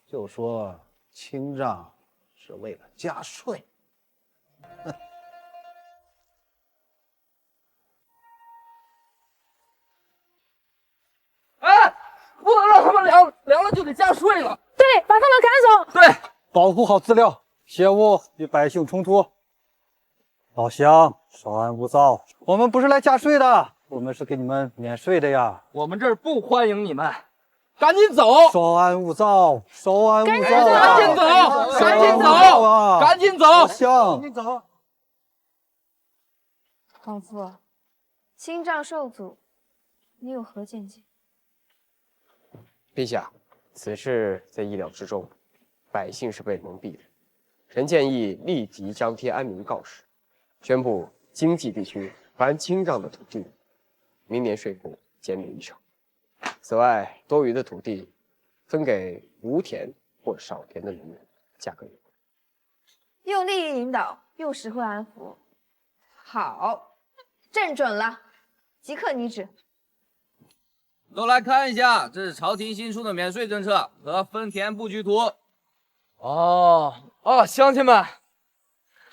就说清账是为了加税。不能让他们凉了就得加税了。对，把他们赶走。对，保护好资料，切勿与百姓冲突。老乡，稍安勿躁，我们不是来加税的，我们是给你们免税的呀。我们这儿不欢迎你们，赶紧走！稍安勿躁，稍安勿躁，赶紧走，赶紧走，赶紧走，老乡，赶紧走。皇父，清账受阻，你有何见解？陛下，此事在意料之中，百姓是被蒙蔽的。臣建议立即张贴安民告示，宣布经济地区凡清账的土地，明年税负减免1成。此外，多余的土地分给无田或少田的农民，价格优惠。用利益引导，用实惠安抚。好，朕准了，即刻拟旨。都来看一下，这是朝廷新出的免税政策和分田布局图。乡亲们，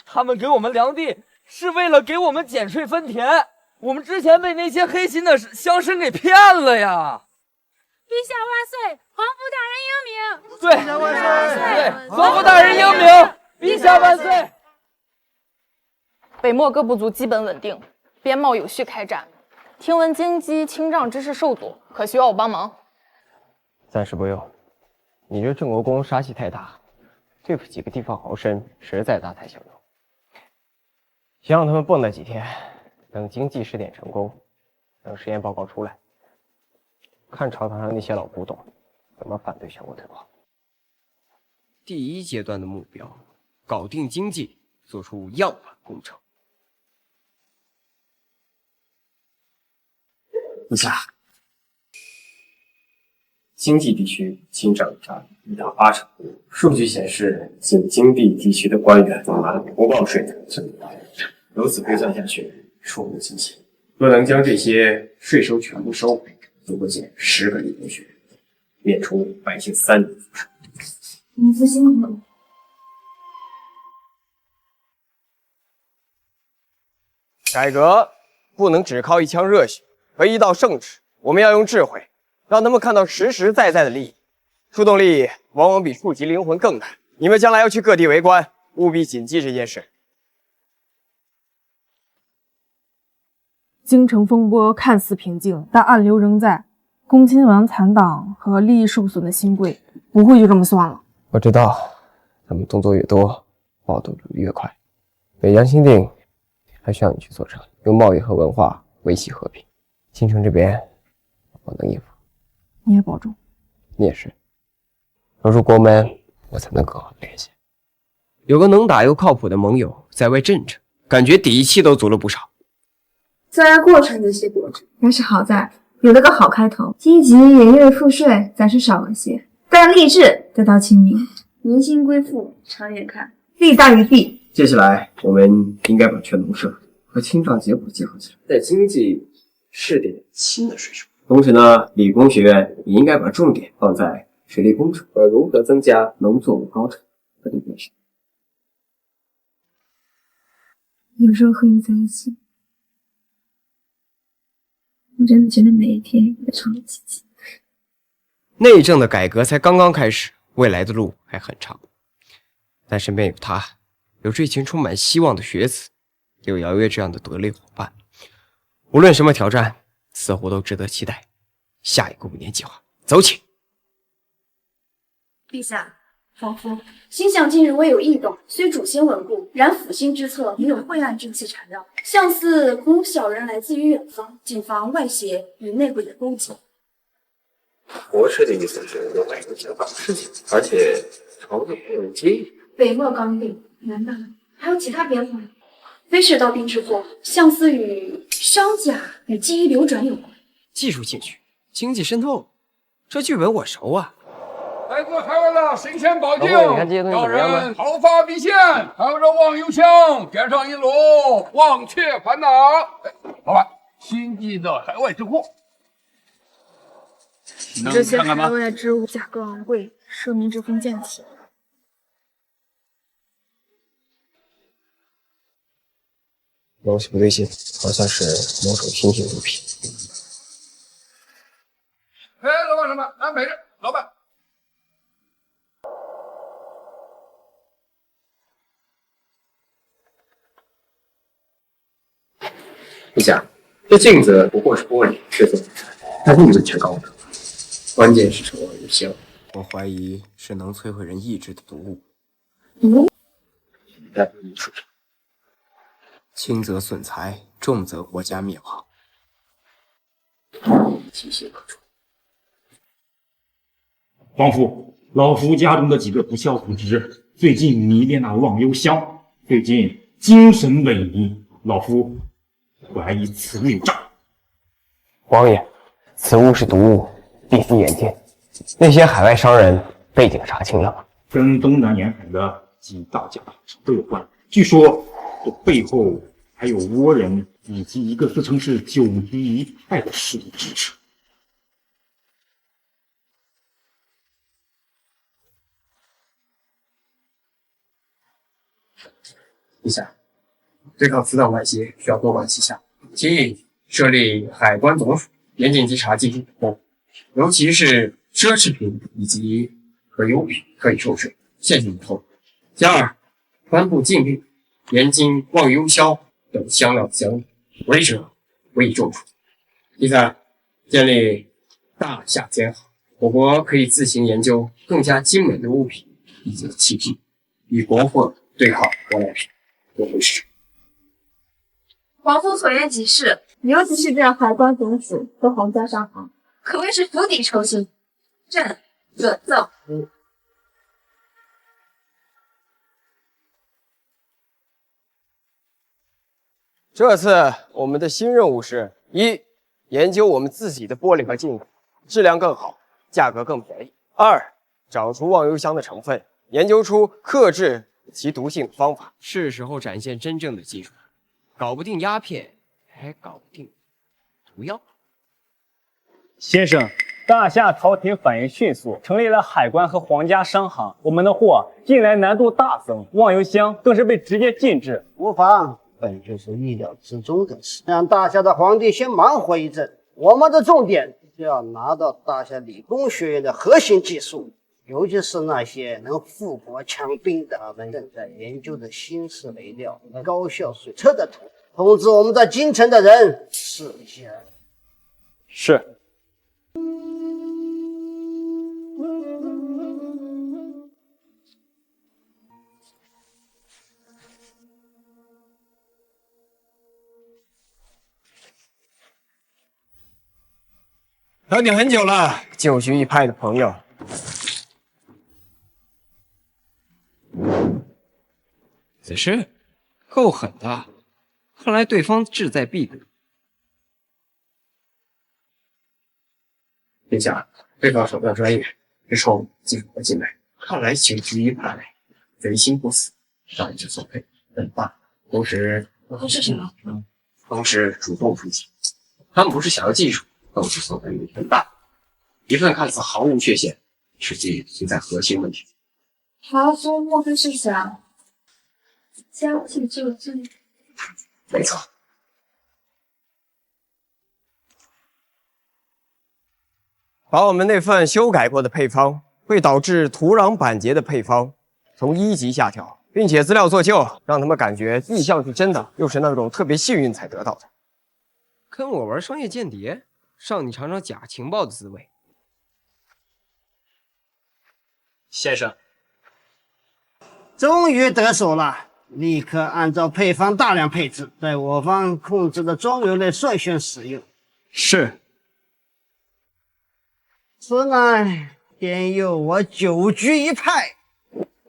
他们给我们粮地是为了给我们减税分田，我们之前被那些黑心的乡绅给骗了呀！陛下万岁，皇父大人英明！对，陛下万岁！对，皇父大人英明！陛下万岁！北漠各部族基本稳定，边贸有序开展。听闻京畿清障之事受阻，可需要我帮忙？暂时不用。你这郑国公杀气太大，对付几个地方豪绅实在大材小用。先让他们蹦跶几天，等经济试点成功，等实验报告出来，看朝堂上那些老古董怎么反对全国退荒。第一阶段的目标，搞定经济，做出样板工程。陛下，经济地区清障占比已达80%，数据显示，仅京地地区的官员按不报税的最大5成。如此推算下去，触目惊心。若能将这些税收全部收回，足够建10个理工学院，免除百姓3年赋税。农夫辛苦了。改革不能只靠一腔热血和一道圣旨，我们要用智慧，让他们看到实实在在的利益。触动利益往往比触及灵魂更难。你们将来要去各地为官，务必谨记这件事。京城风波看似平静，但暗流仍在。恭亲王残党和利益受损的新贵不会就这么算了。我知道，他们动作越多，报道越快。北疆新定还需要你去作证，用贸易和文化维系和平。京城这边我能应付，你也保重。你也是。守住国门，我才能更好的联系。有个能打又靠谱的盟友在外镇着，感觉底气都足了不少。虽然过程有些波折，但是好在有了个好开头。积极也因为赋税暂时少了些，但吏治得到清明。民心归附，长远看，利大于弊。接下来，我们应该把全农社和清障结果结合起来，在经济试点新的税收。同时呢，理工学院也应该把重点放在水利工程和如何增加农作物高产和利润上。有时候和你在一起，我真的觉得每一天也超了奇迹。内政的改革才刚刚开始，未来的路还很长。但身边有他，有这群充满希望的学子，有姚月这样的得力伙伴，无论什么挑战，似乎都值得期待。下一个5年计划，走起！陛下，皇夫，星象近日微有异动，虽主心稳固，然辅星之侧已有晦暗之气缠绕，像似恐有小人来自于远方，谨防外邪与内鬼的勾结。国师的意思是有外国想搞事情，而且朝内还有接应。北漠刚定，难道还有其他变化？非是刀兵之祸，像似与商贾与记忆流转有关。技术进去，经济渗透，这剧本我熟啊。来自台湾的神仙宝镜，要人毫发毕现，还有这望幽香，点上一炉，忘却烦恼。老板，新进的海外之货，这些海外之物价格昂贵，奢靡之风渐起。东西不对劲，好像是某种新型毒品。哎，老板，安排着，老板。陛下，这镜子不过是玻璃，制作但利润却高得，关键是成望有香。我怀疑是能摧毁人意志的毒物。代表艺术上，轻则损财，重则国家灭亡。其心可诛。皇父，老夫家中的几个不孝组织最近迷恋那忘忧香，最近精神萎靡，老夫怀疑此物有诈。王爷，此物是毒物，必须严禁。那些海外商人背景查清了吗？跟东南沿海的几大家都有关。据说这背后还有倭人以及一个自称是九局一派的势力支持。陛下，对抗此等外邪需要多管齐下，建议设立海关总署，严禁稽查进出口，尤其是奢侈品以及可油品可以收税，限制以后。第二，颁布禁令，严禁望幽香等香料香，为者为众处。第三，建立大夏监行，我国可以自行研究更加精美的物品以及器具，与国货对抗舶来品，夺回市场。皇夫所言极是，尤其是这海关总署和皇家商行，可谓是釜底抽薪。朕准奏。这次我们的新任务是：一、研究我们自己的玻璃和进口，质量更好，价格更便宜；二、找出忘忧香的成分，研究出克制其毒性的方法。是时候展现真正的技术了，搞不定鸦片，还搞不定毒药。先生，大夏朝廷反应迅速，成立了海关和皇家商行，我们的货进来难度大增，忘忧香更是被直接禁止。无妨，本就是意料之中的事。让大夏的皇帝先忙活一阵，我们的重点就要拿到大夏理工学院的核心技术，尤其是那些能富国强兵的。我们正在研究的新式肥料和高效水车的图，通知我们在京城的人试一下。是。等你很久了，旧局一派的朋友。此事够狠的，看来对方志在必得。陛下，对方手段专业，这仇进不进来，看来旧局一派贼心不死，上之所配，很大。同时什么？同时主动出击，他们不是想要技术。斗志所在很大，一份看似毫无缺陷，实际存在核心问题。华夫莫非是想将计就计？没错。把我们那份修改过的配方，会导致土壤板结的配方从1级下调，并且资料做旧，让他们感觉意象是真的，又是那种特别幸运才得到的。跟我玩商业间谍？让你尝尝假情报的滋味。先生，终于得手了，立刻按照配方大量配置，在我方控制的中游内率先使用。是。此乃天佑我9局一派。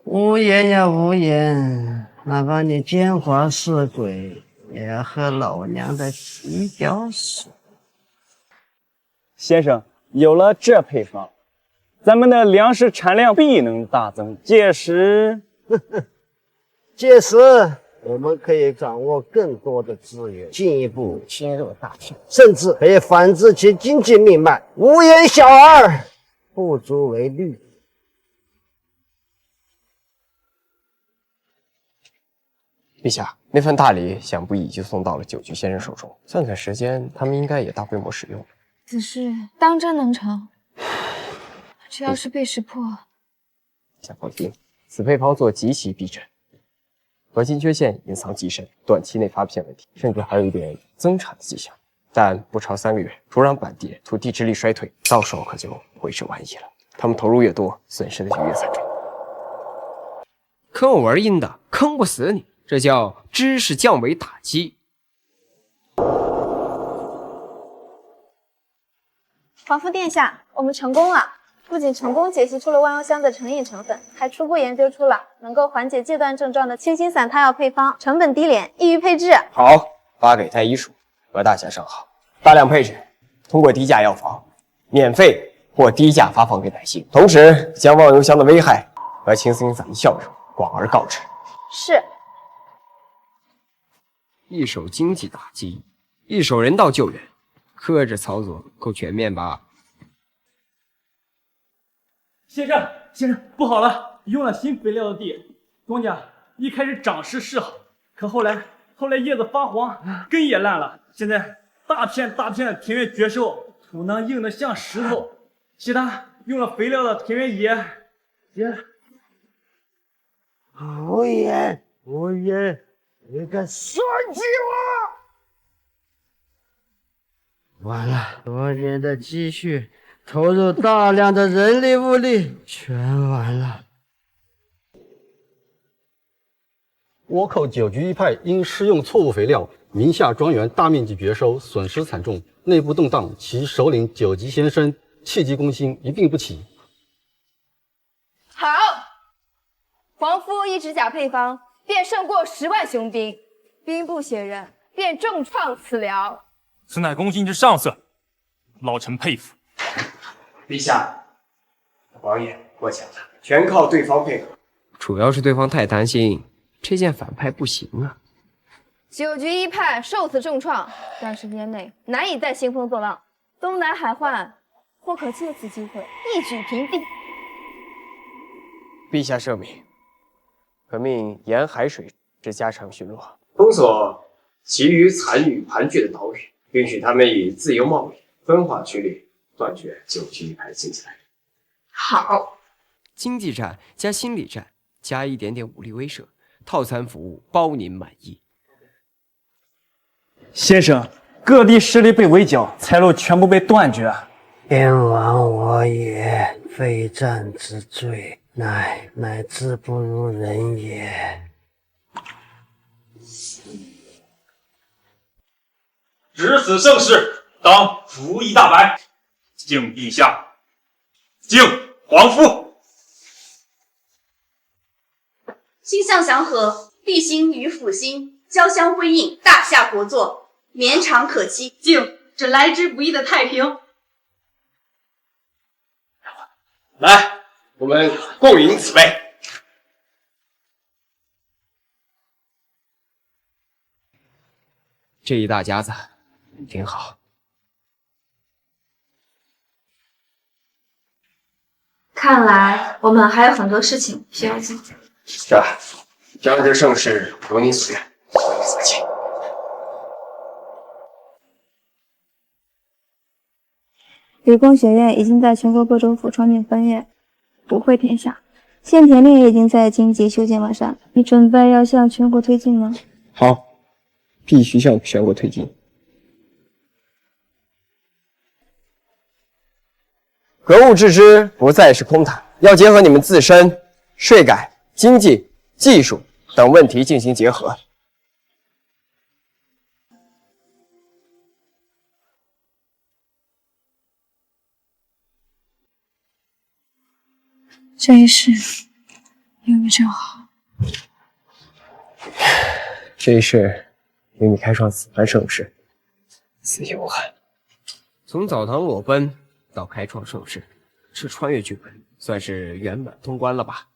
无言呀无言，哪怕你奸猾似鬼，也要和老娘的提交手。先生，有了这配方，咱们的粮食产量必能大增。届时我们可以掌握更多的资源，进一步侵入大夏，甚至可以反制其经济命脉。无言小儿，不足为虑。陛下，那份大礼想必已经送到了九局先生手中，算算时间，他们应该也大规模使用。此事当真能成？这要是被识破，下放心，此配方做极其逼真，核心缺陷隐藏极深，短期内发不现问题，甚至还有一点增产的迹象，但不超3个月，土壤板跌，土地质力衰退，到时候可就为时晚矣了。他们投入越多，损失的就越惨重。跟我玩阴的，坑不死你，这叫知识降维打击。皇父殿下，我们成功了！不仅成功解析出了万忧香的成瘾成分，还初步研究出了能够缓解戒断症状的清心散他药配方，成本低廉，易于配置。好，发给太医署和大夏商行，大量配置，通过低价药房免费或低价发放给百姓，同时将忘忧香的危害和清心散的效用广而告之。是。一手经济打击，一手人道救援，科这操作够全面吧？先生，不好了！用了新肥料的地，庄稼一开始长势是好，可后来叶子发黄，根也烂了。现在大片的田园绝收，土壤硬得像石头。其他用了肥料的田园也……无言，你敢算计我！完了，多年的积蓄，投入大量的人力物力，全完了。倭寇九局一派因施用错误肥料，名下庄园大面积绝收，损失惨重，内部动荡，其首领九级先生气急攻心，一病不起。好，皇夫一指甲配方，便胜过10万雄兵，兵不血刃，便重创此辽。此乃公卿之上策，老臣佩服。陛下，王爷过奖了，全靠对方配合。主要是对方太担心这件反派不行啊。九局一派受此重创，短时间内难以再兴风作浪，东南海患或可借此机会一举平定。陛下赦免，可命沿海水之加强巡逻，封锁其余残余盘踞的岛屿，允许他们以自由贸易分化区域，断绝九局一派的经济来源。好，经济战加心理战加一点点武力威慑，套餐服务包您满意。先生，各地势力被围剿，财路全部被断绝。燕王我也，非战之罪，乃自不如人也。值此盛世，当服役大白。敬陛下，敬皇夫。心向祥和，帝心与辅心交相辉映，大夏国祚，绵长可期。敬这来之不易的太平。来，我们共饮此杯。这一大家子挺好。看来我们还有很多事情需要做。是啊，将这盛世如你所愿，如你所请。理工学院已经在全国各州府创建分院，不会天下。县田令也已经在京畿修建完善，你准备要向全国推进吗？好，必须向全国推进。格物致知不再是空谈，要结合你们自身、税改、经济、技术等问题进行结合。这一世有你真好。这一世与你开创此番盛世，此有憾。从澡堂裸奔到开创盛世，这穿越剧本算是圆满通关了吧？